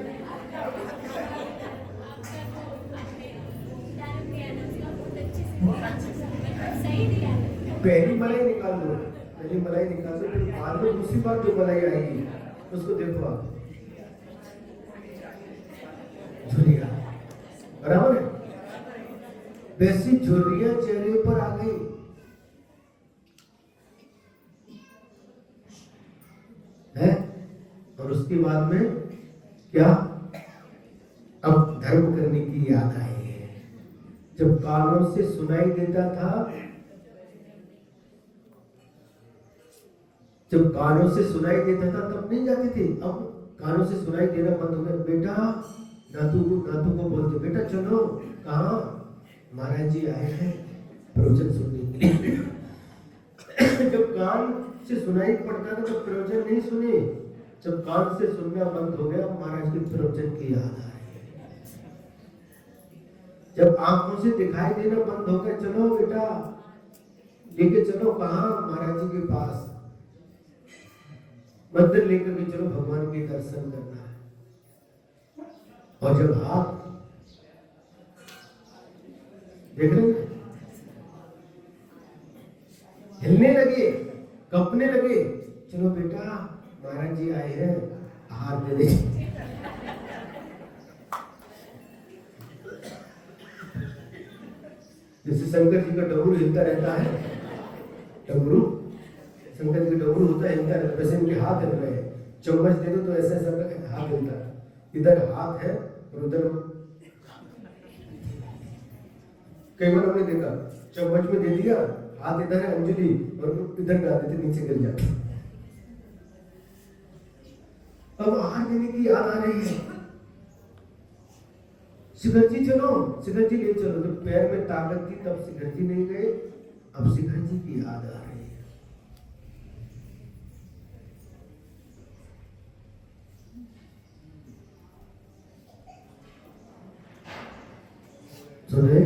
पहली मलाई निकाल दो, पहली मलाई निकाल दो, फिर बाद में दूसरी बार जो मलाई आएगी उसको देखो आप, झुर्रियाँ बराबर है। वैसी झुर्रियाँ चेहरे पर आ गई है, और उसके बाद में क्या, अब धर्म करने की याद आई है। जब कानों से सुनाई देता था, जब कानों से सुनाई देता था तब नहीं जाती थी, अब कानों से सुनाई देना बंद हो गया। बेटा नातू को बोलते, बेटा चलो। कहाँ? महाराज जी आए हैं प्रवचन सुनने के लिए। जब कान से सुनाई पड़ता था तो प्रवचन नहीं सुने, जब कान से सुनना बंद हो गया महाराज के प्रवचन की याद आ रही है। जब आंखों से दिखाई देना बंद हो गया, चलो बेटा लेके चलो। कहाँ? महाराज जी के पास, मंदिर लेकर के चलो, भगवान के दर्शन करना है। और जब हाथ देख रहे हैं हिलने लगे, कपने लगे, चलो बेटा महाराज जी आए हैं, हाथ दे दे। जैसे शंकर जी का डमरू हिलता रहता है, डमरू शंकर जी का डमरू होता है, हिलता रहता है, वैसे इनके हाथ हिल रहे हैं। चम्मच दे दो तो ऐसा ऐसा हाथ हिलता है, इधर हाथ है और उधर। कई बार हमने देखा चम्मच में दे दिया, हाथ इधर है अंजलि और इधर डाल देते, नीचे गिर जाते। अब आहार देने की याद आ रही है। शिखर जी चलो, शिखर जी ले चलो। जब पैर में ताकत थी तब शिखर जी नहीं गए, अब शिखर जी की याद आ रही है। सुन रहे?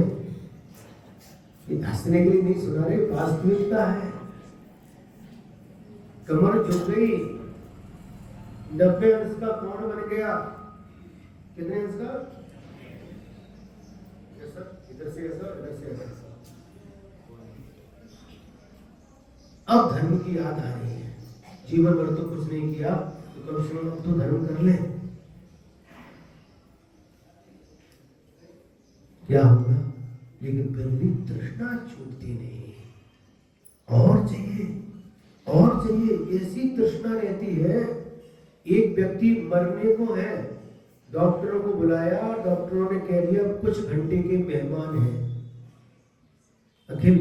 ये हंसने के लिए नहीं सुना रहे, वास्तविकता है। कमर झुक गई, 90 अंश का कोण बन गया। कितने अंश का? इधर से ऐसा, इधर से ऐसा। अब धर्म की याद आ रही है। जीवन भर तो कुछ नहीं किया, तो कम से कम अब तो धर्म कर ले। क्या होगा? लेकिन फिर भी तृष्णा छूटती नहीं, और चाहिए और चाहिए, ऐसी तृष्णा रहती है। एक व्यक्ति मरने को है, डॉक्टरों को बुलाया, डॉक्टरों ने कह दिया कुछ घंटे के मेहमान हैं। अखिल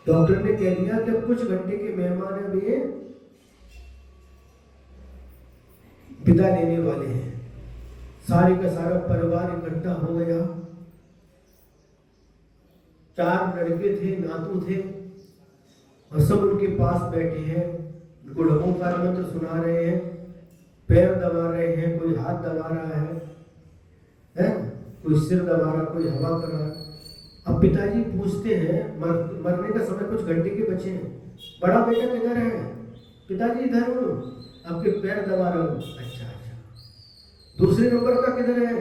डॉक्टर ने कह दिया कि कुछ घंटे के मेहमान है, अभी विदा लेने वाले हैं। सारे का सारा परिवार इकट्ठा हो गया। 4 लड़के थे, नातू थे, और सब उनके पास बैठे हैं, उनको नमोकार मंत्र सुना रहे हैं, पैर दबा रहे हैं, कोई हाथ दबा रहा है? कोई सिर दबा रहा, कोई हवा कर रहा। अब पिताजी पूछते हैं, मरने का समय कुछ घंटे के बचे हैं, बड़ा बेटा किधर है? पिताजी इधर हूँ, आपके पैर दबा रहा हूँ। अच्छा अच्छा, दूसरे नंबर का किधर है?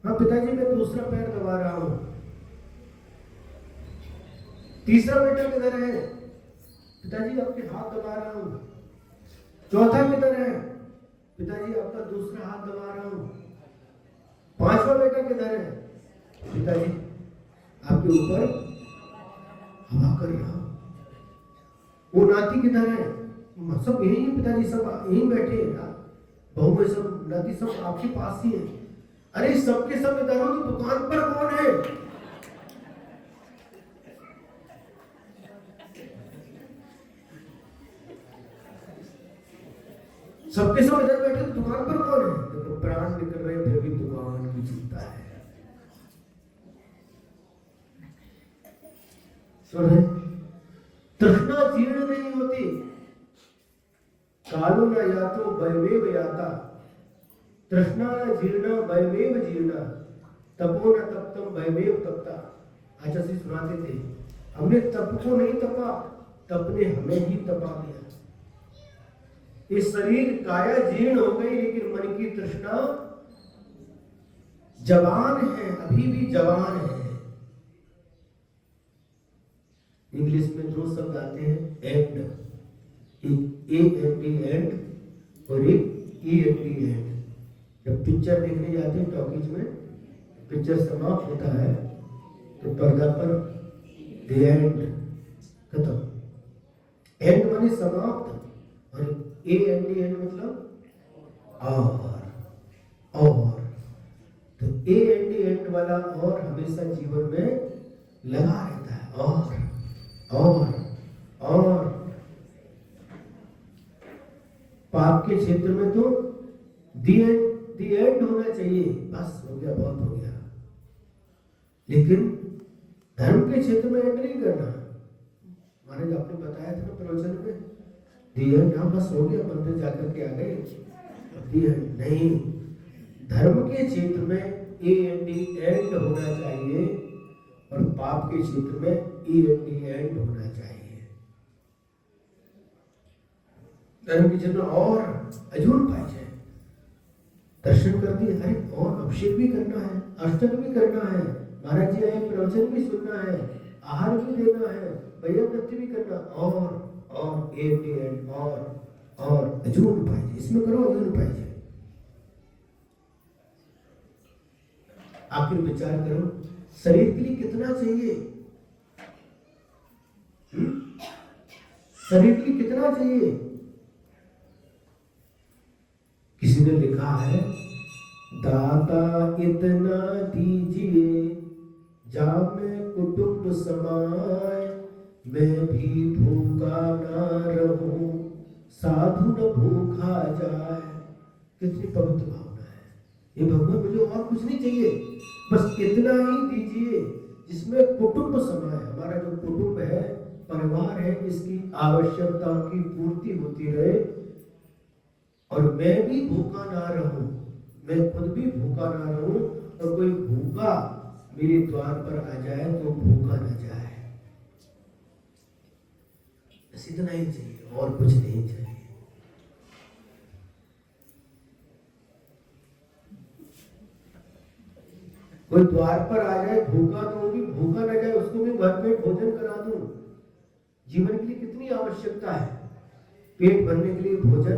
हाँ पिताजी मैं दूसरा पैर दबा रहा हूँ। तीसरा बेटा किधर है? पिताजी आपके हाथ दबा रहा हूँ। चौथा किधर है? पिताजी आपका दूसरा हाथ दबा रहा हूँ। 5वां बेटा किधर है? पिताजी आपके ऊपर हवा कर रहा हूँ। वो नाती किधर है? सब यही है पिताजी, सब यहीं बैठे हैं, बहू में सब नाती सब आपके पास ही है। अरे सबके सब इधर हो, तो दुकान पर कौन है? सबके सब इधर बैठे, दुकान पर कौन है? तो प्राण निकल रहे फिर भी दुकान की चिंता है। सुने, तृष्णा जीर्ण नहीं होती। कालो न यातो वैवेव याता, तृष्णा जीर्णा वयमेव जीर्णा, तपो न तप्तम वयमेव तपता। आचार्य जी सुनाते थे, हमने तप को नहीं तपा, तप ने हमें ही तपा दिया। इस शरीर काया जीर्ण हो गई, लेकिन मन की तृष्णा जवान है, अभी भी जवान है। इंग्लिश में दो शब्द आते हैं, एंड, एक ए एंड और एक ई एंड। जब पिक्चर देखने जाते हैं टॉकीज में, पिक्चर समाप्त होता है तो पर्दा पर द एंड, खत्म। एंड माने समाप्त, और ए एंड मतलब और। तो ए एंड वाला और हमेशा जीवन में लगा रहता है, और पाप के क्षेत्र में तो दी एंड होना चाहिए, बस हो गया, बहुत हो गया। लेकिन धर्म के क्षेत्र में एंड नहीं करना। महाराज आपने बताया था ना प्रवचन में, दी एंड, हाँ बस हो गया, मंदिर जाकर के आ गए, दी एंड नहीं। धर्म के क्षेत्र में ए एंड होना चाहिए, और पाप के क्षेत्र में ई एंड होना चाहिए। धर्म के क्षेत्र में और अजून पाहिजे, दर्शन कर दिए, अरे और अभिषेक भी करना है, अष्टक भी करना है, महाराज जी आए प्रवचन भी सुनना है, आहार भी देना है, भैया नृत्य भी करना, और एंड और अजून पाहिजे, इसमें करो अजून पाहिजे। आखिर विचार करो, शरीर के लिए कितना चाहिए? शरीर के लिए कितना चाहिए? किसी ने लिखा है, दाता इतना दीजिए जामे कुटुंब समाए, मैं भी भूखा ना रहूं, साधु न भूखा जाए। कितनी पवित्र भावना है ये, भगवान मुझे और कुछ नहीं चाहिए, बस इतना ही दीजिए जिसमें कुटुंब समाए। हमारा जो कुटुंब है, परिवार है, इसकी आवश्यकताओं की पूर्ति होती रहे, और मैं भी भूखा ना रहूं, मैं खुद भी भूखा ना रहूं, और कोई भूखा मेरे द्वार पर आ जाए तो भूखा न जाए। बस इतना ही चाहिए, और कुछ नहीं चाहिए। कोई द्वार पर आ जाए भूखा, तो वो भी भूखा न जाए, उसको भी भरपेट भोजन करा दूं। जीवन के लिए कितनी आवश्यकता है, पेट भरने के लिए भोजन,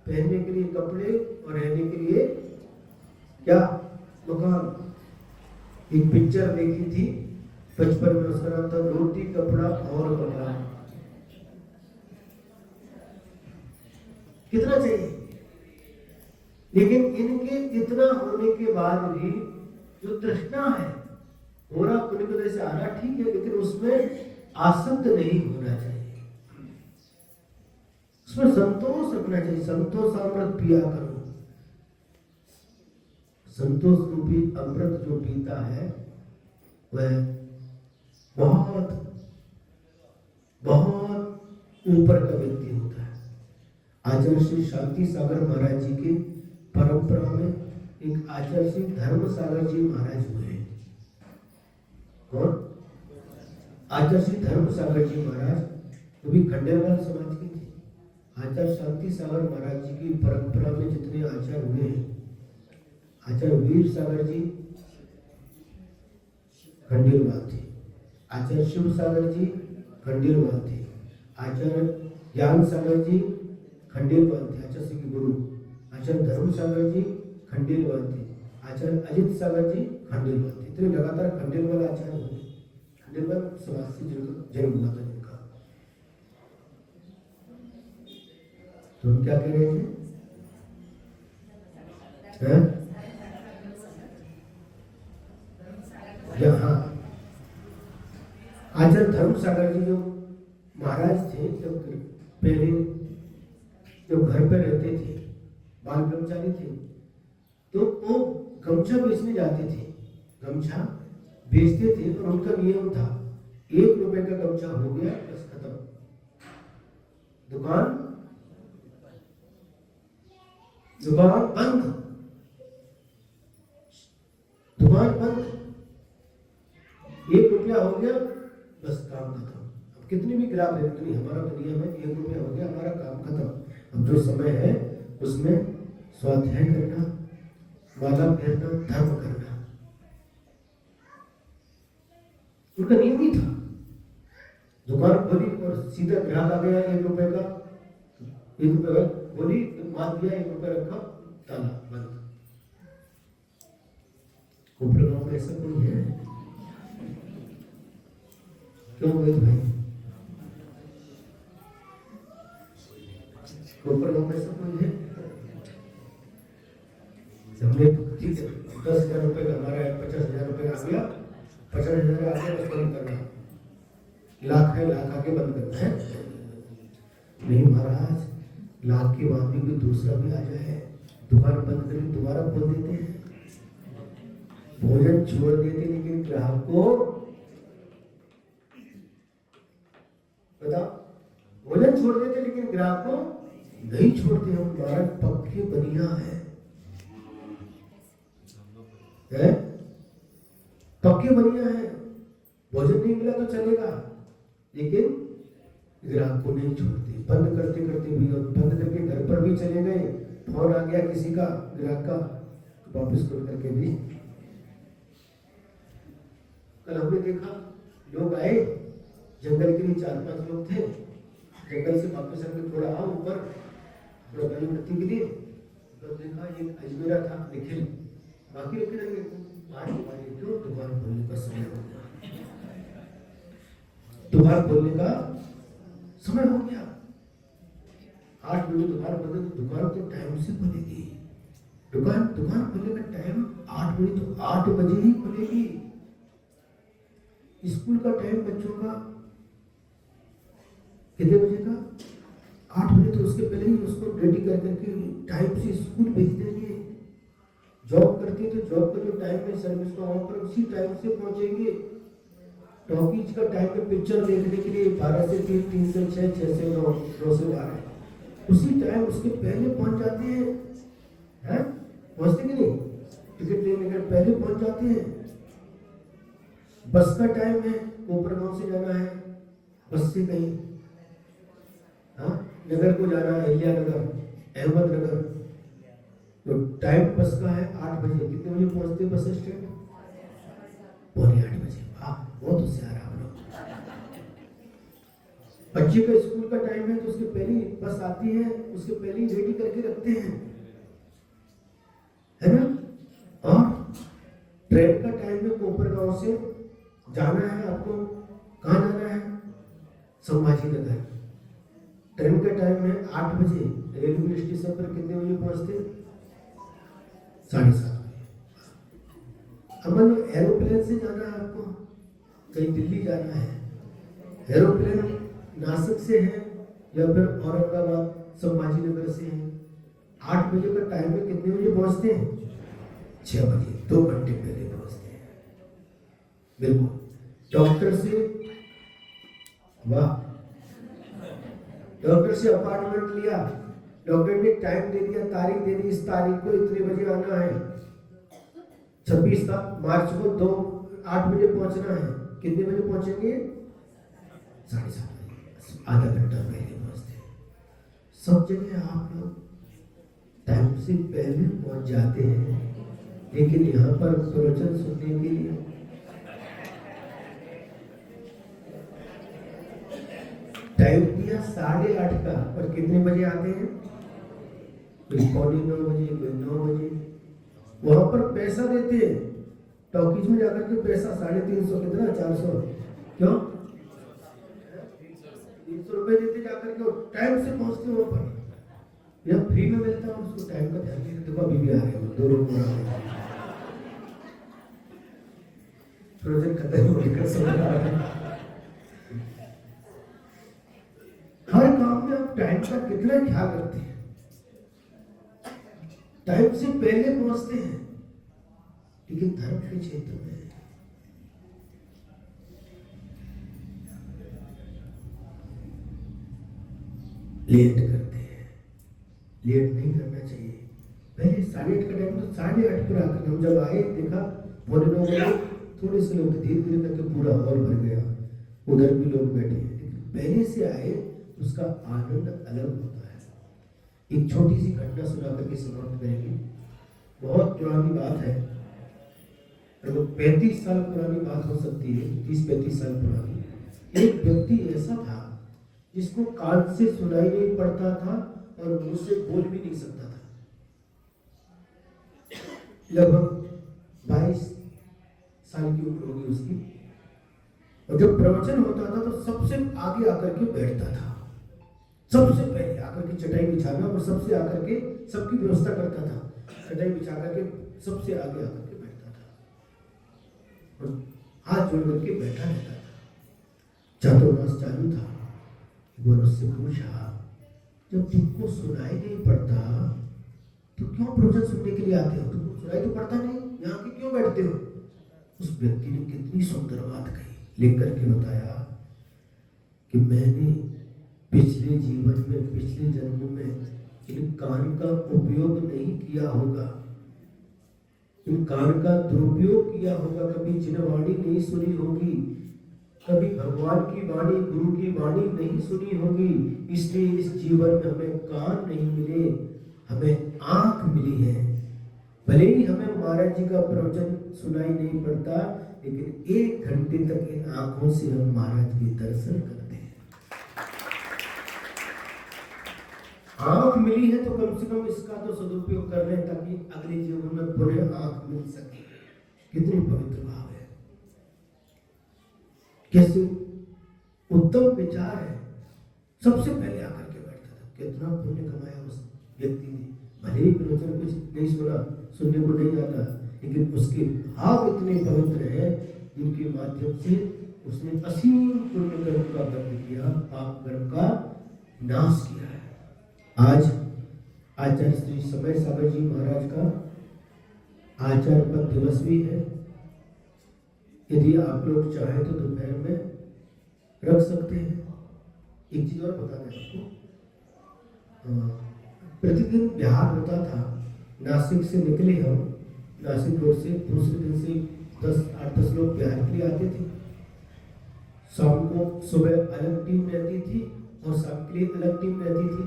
पहनने के लिए कपड़े, और रहने के लिए क्या, मकान। एक पिक्चर देखी थी बचपन में, उसका नाम था रोटी कपड़ा और मकान। कितना चाहिए? लेकिन इनके इतना होने के बाद भी जो तृष्णा है, हो रहा पुण्य की वजह से आ रहा, ठीक है, लेकिन उसमें आसक्त नहीं होना चाहिए, उसमें संतोष रखना चाहिए। संतोष अमृत पिया करो। संतोष रूपी अमृत जो पीता है वह बहुत बहुत ऊपर का व्यक्ति होता है। आचार्य श्री शांति सागर महाराज जी के परंपरा में एक आचार्य श्री धर्म सागर जी महाराज हुए हैं। कौन? आचार्य श्री धर्म सागर जी महाराज, वो भी खंडेलवाल समाज के थे। आचार्य शांति सागर महाराज जी की परंपरा में जितने आचार्य हुए हैं, आचार्य वीर सागर जी खंडेलवाल थे, आचार्य शिव सागर जी खंडेलवाल थे, आचार्य ज्ञान सागर जी खंडेलवाल थे, आचार्य श्री के गुरु। आचार्य धर्म सागर जी खंडेलवाल थे, आचार्य अजित सागर जी खंडेलवाल थे। इतने लगातार खंडेलवाल आचार्य हुए। खंडेलवाल समाज से जन्म हुआ था जिनका। तो हम क्या कह रहे थे? हाँ, आचार्य धर्म सागर जी जो महाराज थे, जब पहले जब घर पर रहते थे, बाल ब्रह्मचारी थे, तो वो गमछा बेचने जाते थे, गमछा बेचते थे, और उनका नियम था 1 रुपए का गमछा हो गया बस खत्म, दुकान बंद। दुकान बंद, 1 रुपया हो गया बस काम खत्म। अब कितनी भी ग्राहक है, कितनी हमारा दुनिया में 1 रुपया हो गया हमारा काम खत्म। अब जो समय है उसमें स्वाध्याय करना, माला फेरना, धर्म करना, उनका नियम ही था। दुकान खोली और सीधा ग्राहक आ गया 1 रुपए का, 1 रुपए खोली, माल दिया, 1 रुपया रखा, ताला बंद। ऊपर गांव में ऐसा कोई है? क्यों गए भाई? ऊपर गांव में ऐसा कोई है? हमने ठीक है 10,000 रुपए का हमारा 50,000 रुपए आ गया, 50,000 आ गया, बस बंद करना, लाख है, लाख आके बंद करना है। नहीं महाराज, लाख के बाद भी कोई दूसरा भी आ जाए, दुकान बंद करके दोबारा खोल देते हैं, भोजन छोड़ देते, लेकिन ग्राहक को बताओ, भोजन छोड़ देते लेकिन ग्राहक को नहीं छोड़ते। हम महाराज पक्के बनिया है, पक्के बनिया है। भोजन नहीं मिला तो चलेगा, लेकिन ग्राहक को नहीं छोड़ते। बंद करते करते भी, और बंद करके घर पर भी चले गए, फोन आ गया किसी का, ग्राहक का, वापस खोल करके भी। कल हमने देखा लोग आए, जंगल के लिए 4-5 लोग थे, जंगल से वापस हमने थोड़ा आओ ऊपर, थोड़ा गली उड़ती के लिए, तो देखा एक अजमेरा था निखिल, बाकी लोग लगे क्यों दुकान खोलने का समय हो गया, दुकान खोलने का समय हो गया, 8 बजे दुकान खोले तो दुकान तो टाइम से खुलेगी, दुकान खोलने का टाइम 8 बजे, तो 8 बजे ही खुलेगी। स्कूल का टाइम बच्चों का कितने बजे का? 8 बजे, तो उसके पहले ही उसको रेडी कर करके टाइम से स्कूल भेज देंगे। जॉब करती है तो जॉब का जो टाइम है सर्विस का, वहां पर उसी टाइम से पहुंचेंगे। टॉकीज का टाइम है पिक्चर देखने के लिए 12 से 3, 3 से 6, 6 से 9, 9 से 12, उसी टाइम उसके पहले पहुंच जाते हैं, पहुंचते कि नहीं? टिकट लेने के पहले पहुंच जाते हैं। बस का टाइम है, कोपर गांव से जाना है बस से कहीं, नगर को जाना है, अहिल्या नगर, अहमदनगर, तो टाइम बस का है 8 बजे। कितने बजे पहुंचते बस स्टैंड? 7:45 बजे। वाह, बहुत होशियार आप लोग। बच्चे का स्कूल का टाइम है तो उसके पहले बस आती है, उसके पहले ही रेडी करके रखते हैं, है ना? और ट्रेन का टाइम है, कोपर गांव से जाना है आपको, कहाँ जाना है? संभाजी नगर। ट्रेन का टाइम है 8 बजे, रेलवे स्टेशन पर कितने बजे पहुंचते? 7:30 बजे। अमन एरोप्लेन से जाना है आपको, कहीं दिल्ली जाना है, एरोप्लेन नासिक से है या फिर औरंगाबाद संभाजी नगर से है, 8 बजे का टाइम है, कितने बजे पहुंचते हैं? 6 बजे, 2 घंटे पहले पहुंचते हैं। बिल्कुल। डॉक्टर से, वाह, डॉक्टर से अपॉइंटमेंट लिया, डॉक्टर ने टाइम दे दिया, तारीख दे दी, इस तारीख को इतने बजे आना है, 26 मार्च को 8 बजे पहुंचना है। कितने बजे पहुंचेंगे? 7:30 बजे, आधा घंटा पहले पहुंचते हैं। सब जगह आप लोग टाइम से पहले पहुंच जाते हैं, लेकिन यहाँ पर प्रवचन सुनने के लिए टाइम दिया 8:30 का, पर कितने बजे आते हैं? कोई 9:15 बजे, कोई 9 बजे। वहां पर पैसा देते हैं, टॉकीज में जाकर के पैसा 350, कितना? 400, क्यों? 300 रुपए देते जाकर के, टाइम से पहुंचते वहां पर। यह फ्री में मिलता है, उसको टाइम का ध्यान नहीं रखते। देखो अभी भी आ रहे हो, 2 लोग आ रहे हैं, प्रोजेक्ट खत्म होकर सब हर काम में आप टाइम का कितना ख्याल रखते हैं? टाइम से पहले पहुंचते हैं, लेकिन धर्म के क्षेत्र में लेट करते हैं। लेट नहीं करना चाहिए। पहले 8:30 का टाइम, तो 8:30 पर आकर हम जब आए देखा बोले लोग थोड़े से लोग धीरे धीरे करके पूरा हॉल भर गया, उधर भी लोग बैठे। लेकिन पहले से आए उसका आनंद अलग होता है। एक छोटी सी घटना सुना करके समाप्त करेंगे। बहुत पुरानी बात है, लगभग 35 साल पुरानी बात हो सकती है, 30-35 साल पुरानी। एक व्यक्ति ऐसा था जिसको कान से सुनाई नहीं पड़ता था और मुंह से बोल भी नहीं सकता था। लगभग 22 साल की उम्र होगी उसकी, और जब प्रवचन होता था तो सबसे आगे आकर के बैठता था। सबसे पहले आकर के चटाई बिछाना और सबसे आकर के सबकी व्यवस्था करता था। चटाई बिछा करके सबसे आगे आकर के बैठता था और हाथ जोड़ करके बैठा रहता था। चातुर्मास चालू था। वो उससे पूछा, जब तुमको सुनाई नहीं पड़ता तो क्यों प्रवचन सुनने के लिए आते हो? तुमको सुनाई तो पड़ता नहीं, यहाँ के क्यों बैठते हो? उस व्यक्ति ने कितनी सुंदर बात कही, लिख करके बताया कि मैंने पिछले जीवन में, पिछले जन्म में इन कान का उपयोग नहीं किया होगा, इन कान का दुरुपयोग किया होगा, कभी जिनवाणी नहीं सुनी होगी, कभी भगवान की वाणी, गुरु की वाणी नहीं सुनी होगी, इसलिए इस जीवन में हमें कान नहीं मिले, हमें आंख मिली है। भले ही हमें महाराज जी का प्रवचन सुनाई नहीं पड़ता, लेकिन 1 घंटे तक इन आंखों से हम महाराज के दर्शन करते हैं। आंख मिली है तो कम से कम इसका तो सदुपयोग कर रहे हैं, ताकि अगले जीवन में पुनः आंख मिल सके। कितनी पवित्र भाव है, कैसे उत्तम विचार है। सबसे पहले आकर के बैठता था। कितना पुण्य कमाया उस व्यक्ति ने। भले ही प्रवचन कुछ नहीं सुना, सुनने को नहीं आता, लेकिन उसके भाव इतने पवित्र है जिनके माध्यम से उसने असीम पुण्य कर्म का कर्म किया, पाप कर्म का नाश किया है। आज आचार्य श्री समय सागर जी महाराज का आचार्य पद दिवस भी है। यदि आप लोग चाहें तो दोपहर में रख सकते हैं। एक चीज और बता दें आपको, प्रतिदिन बिहार होता था। नासिक से निकले हम, नासिक रोड से, दूसरे दिन से 8-10 लोग बिहार के लिए आते थे। शाम को सुबह अलग टीम रहती थी और शाम के लिए अलग टीम रहती थी।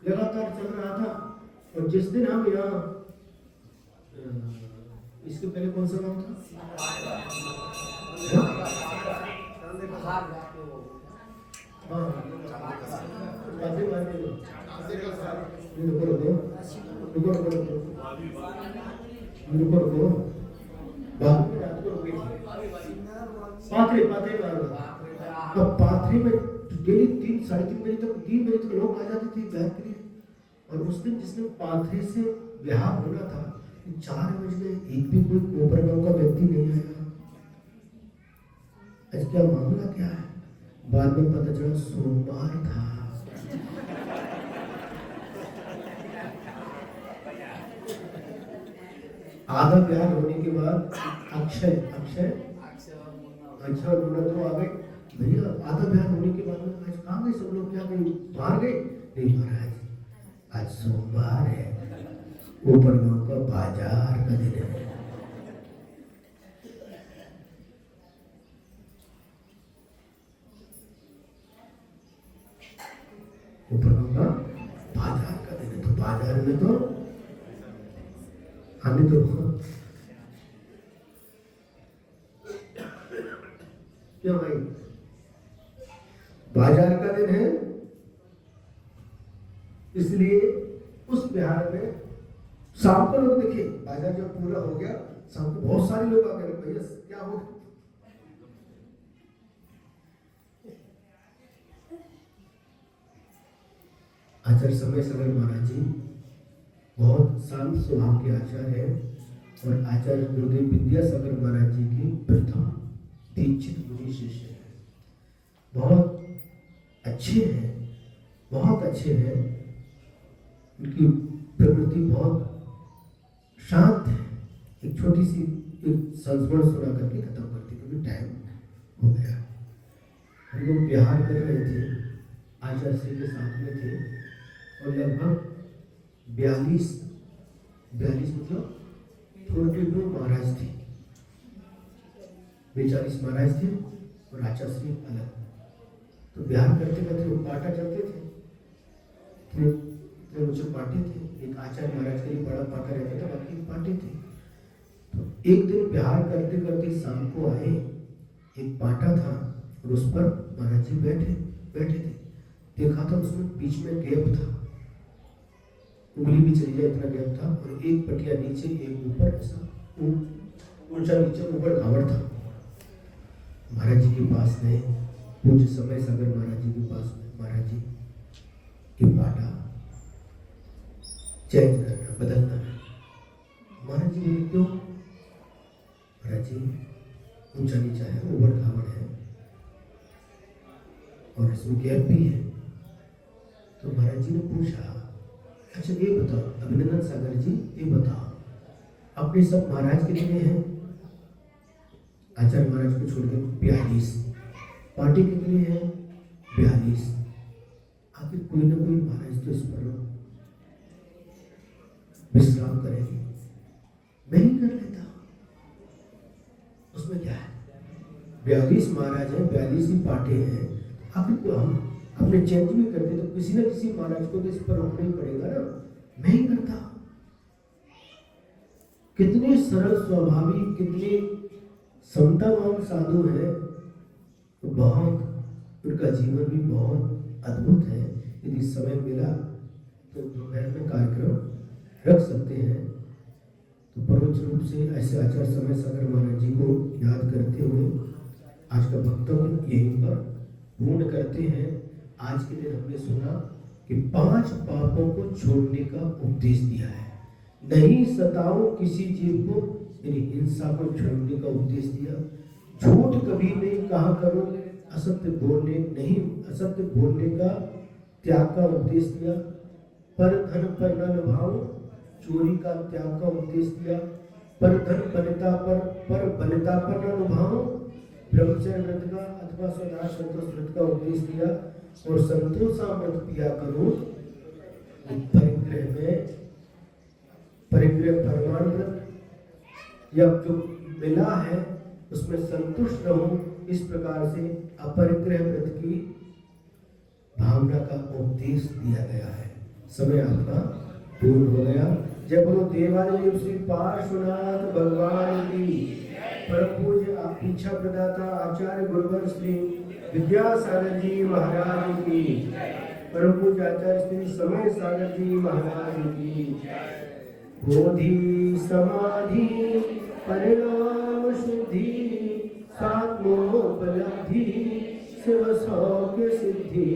लगातार चल रहा था। और जिस दिन हम यहाँ, इसके पहले कौन सा नाम था? पाथरी में डेली 3-3:30 बजे तक, 3 बजे तक लोग आ जाते थे बिहार के लिए। और उस दिन जिसने पाथरी से बिहार होना था, 4 बजे एक भी कोई कोपर गांव का व्यक्ति नहीं आया। आज क्या मामला क्या है? बाद में पता चला सोमवार था। आधा बिहार होने के बाद अक्षय अच्छा मुन्ना तो आ गए भैया। आधा बिहार होने के बाद में आज कहाँ गए सब लोग? क्या गए? बाहर गए? नहीं महाराज, आज सोमवार है, ऊपर गांव का बाजार का दिन है। ऊपर गांव का बाजार का दिन है, तो बाजार में तो हमें तो क्यों भाई, बाजार का दिन है, इसलिए उस बिहार में शाम को लोग देखे। बाजार जब पूरा हो गया, शाम को बहुत सारे लोग आ गए। भैया क्या हो? आचार्य समय सागर महाराज जी बहुत शांत स्वभाव के आचार्य हैं और आचार्य गुरुदेव विद्यासागर महाराज जी की प्रथम दीक्षित मुनि शिष्य हैं। बहुत अच्छे हैं, बहुत अच्छे हैं। उनकी प्रकृति बहुत शांत है। एक छोटी सी एक संस्मरण सुना करके खत्म करते, क्योंकि टाइम हो गया। हम लोग बिहार कर रहे थे, आचार्य श्री के साथ में थे और लगभग 42 मतलब 42 महाराज थे। 42 महाराज थे और आचार्य अलग। तो बिहार करते करते वो पाटा चलते थे, इतने ऊंचे पाटे थे। एक आचार्य महाराज के लिए बड़ा पाटा रहता था, बाकी पाटे थे। तो एक दिन बिहार करते करते शाम को आए, एक पाटा था और उस पर महाराज जी बैठे थे। देखा था उसमें बीच में गैप था, उंगली भी चली जाए इतना गैप था, और एक पटिया नीचे एक ऊपर, ऐसा ऊंचा नीचे ऊपर घावर था। महाराज जी के पास गए, पूज्य समय सागर महाराज जी के पास में, महाराज जी ये पाटा चेंज करना, बदलना है। महाराज जी बोले क्यों? महाराज जी ऊंचा नीचा है, ऊपर घावर है और इसमें गैप भी है। तो महाराज जी ने पूछा, अच्छा ये बताओ अभिनंदन सागर जी, ये बताओ अपने सब महाराज कितने हैं? आचार्य महाराज को छोड़कर 42। पार्टी कितनी है? 42। आखिर कोई ना कोई महाराज तो इस पर विश्राम करेंगे, मैं ही कर लेता, उसमें क्या है? 42 महाराज हैं, 42 ही पार्टी हैं, आखिर को हम अपने चेंज भी करते तो किसी न किसी महाराज को तो इस पर रोकना ही पड़ेगा ना, मैं ही करता। कितने सरल स्वभावी, कितने समतावान साधु हैं, तो बहुत उनका जीवन भी बहुत अद्भुत है। यदि समय मिला तो दोपहर में कार्यक्रम रख सकते हैं। तो परोक्ष रूप से ऐसे आचार्य समय सागर महाराज जी को याद करते हुए आज का वक्तव्य यहीं पर पूर्ण करते हैं। आज के दिन हमने सुना कि 5 पापों को छोड़ने का उपदेश दिया है। नहीं सताओ किसी जीव को, यानी हिंसा को छोड़ने का उपदेश दिया। झूठ कभी नहीं कहा करो, असत्य बोलने नहीं, असत्य बोलने का त्याग का उपदेश दिया। पर धन पर न लुभाओ, चोरी का त्याग का उपदेश दिया। पर धन बलता पर बलता पर न लुभाओ, ब्रह्मचर्य व्रत का अथवा सदा संतोष व्रत का उपदेश दिया। और संतोषामृत पिया करो, परिग्रह में परिग्रह परमान व्रत या जो मिला है उसमें संतुष्ट रहो, इस प्रकार से अपरिग्रह व्रत की भावना का उपदेश दिया गया है। समय आपका पूर्ण हो गया। जय बोलो देवालय श्री पार्श्वनाथ भगवान की, परम पूज्य इच्छा प्रदाता आचार्य गुरुवर श्री विद्यासागर जी महाराज की, परम पूज्य आचार्य श्री समय सागर जी महाराज की। बोधि समाधि परिणाम शुद्धि, सात्मोपलब्धि शिव सौख्य सिद्धि,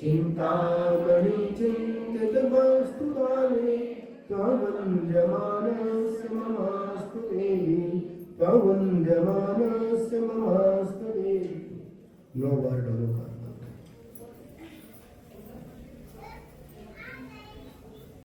चिंतामणि चिंतित वस्तु वाले, त्ववन्द्यमानस्य ममास्तु देवी, त्ववन्द्यमानस्य ममास्तु देवी। 9 बार नमो।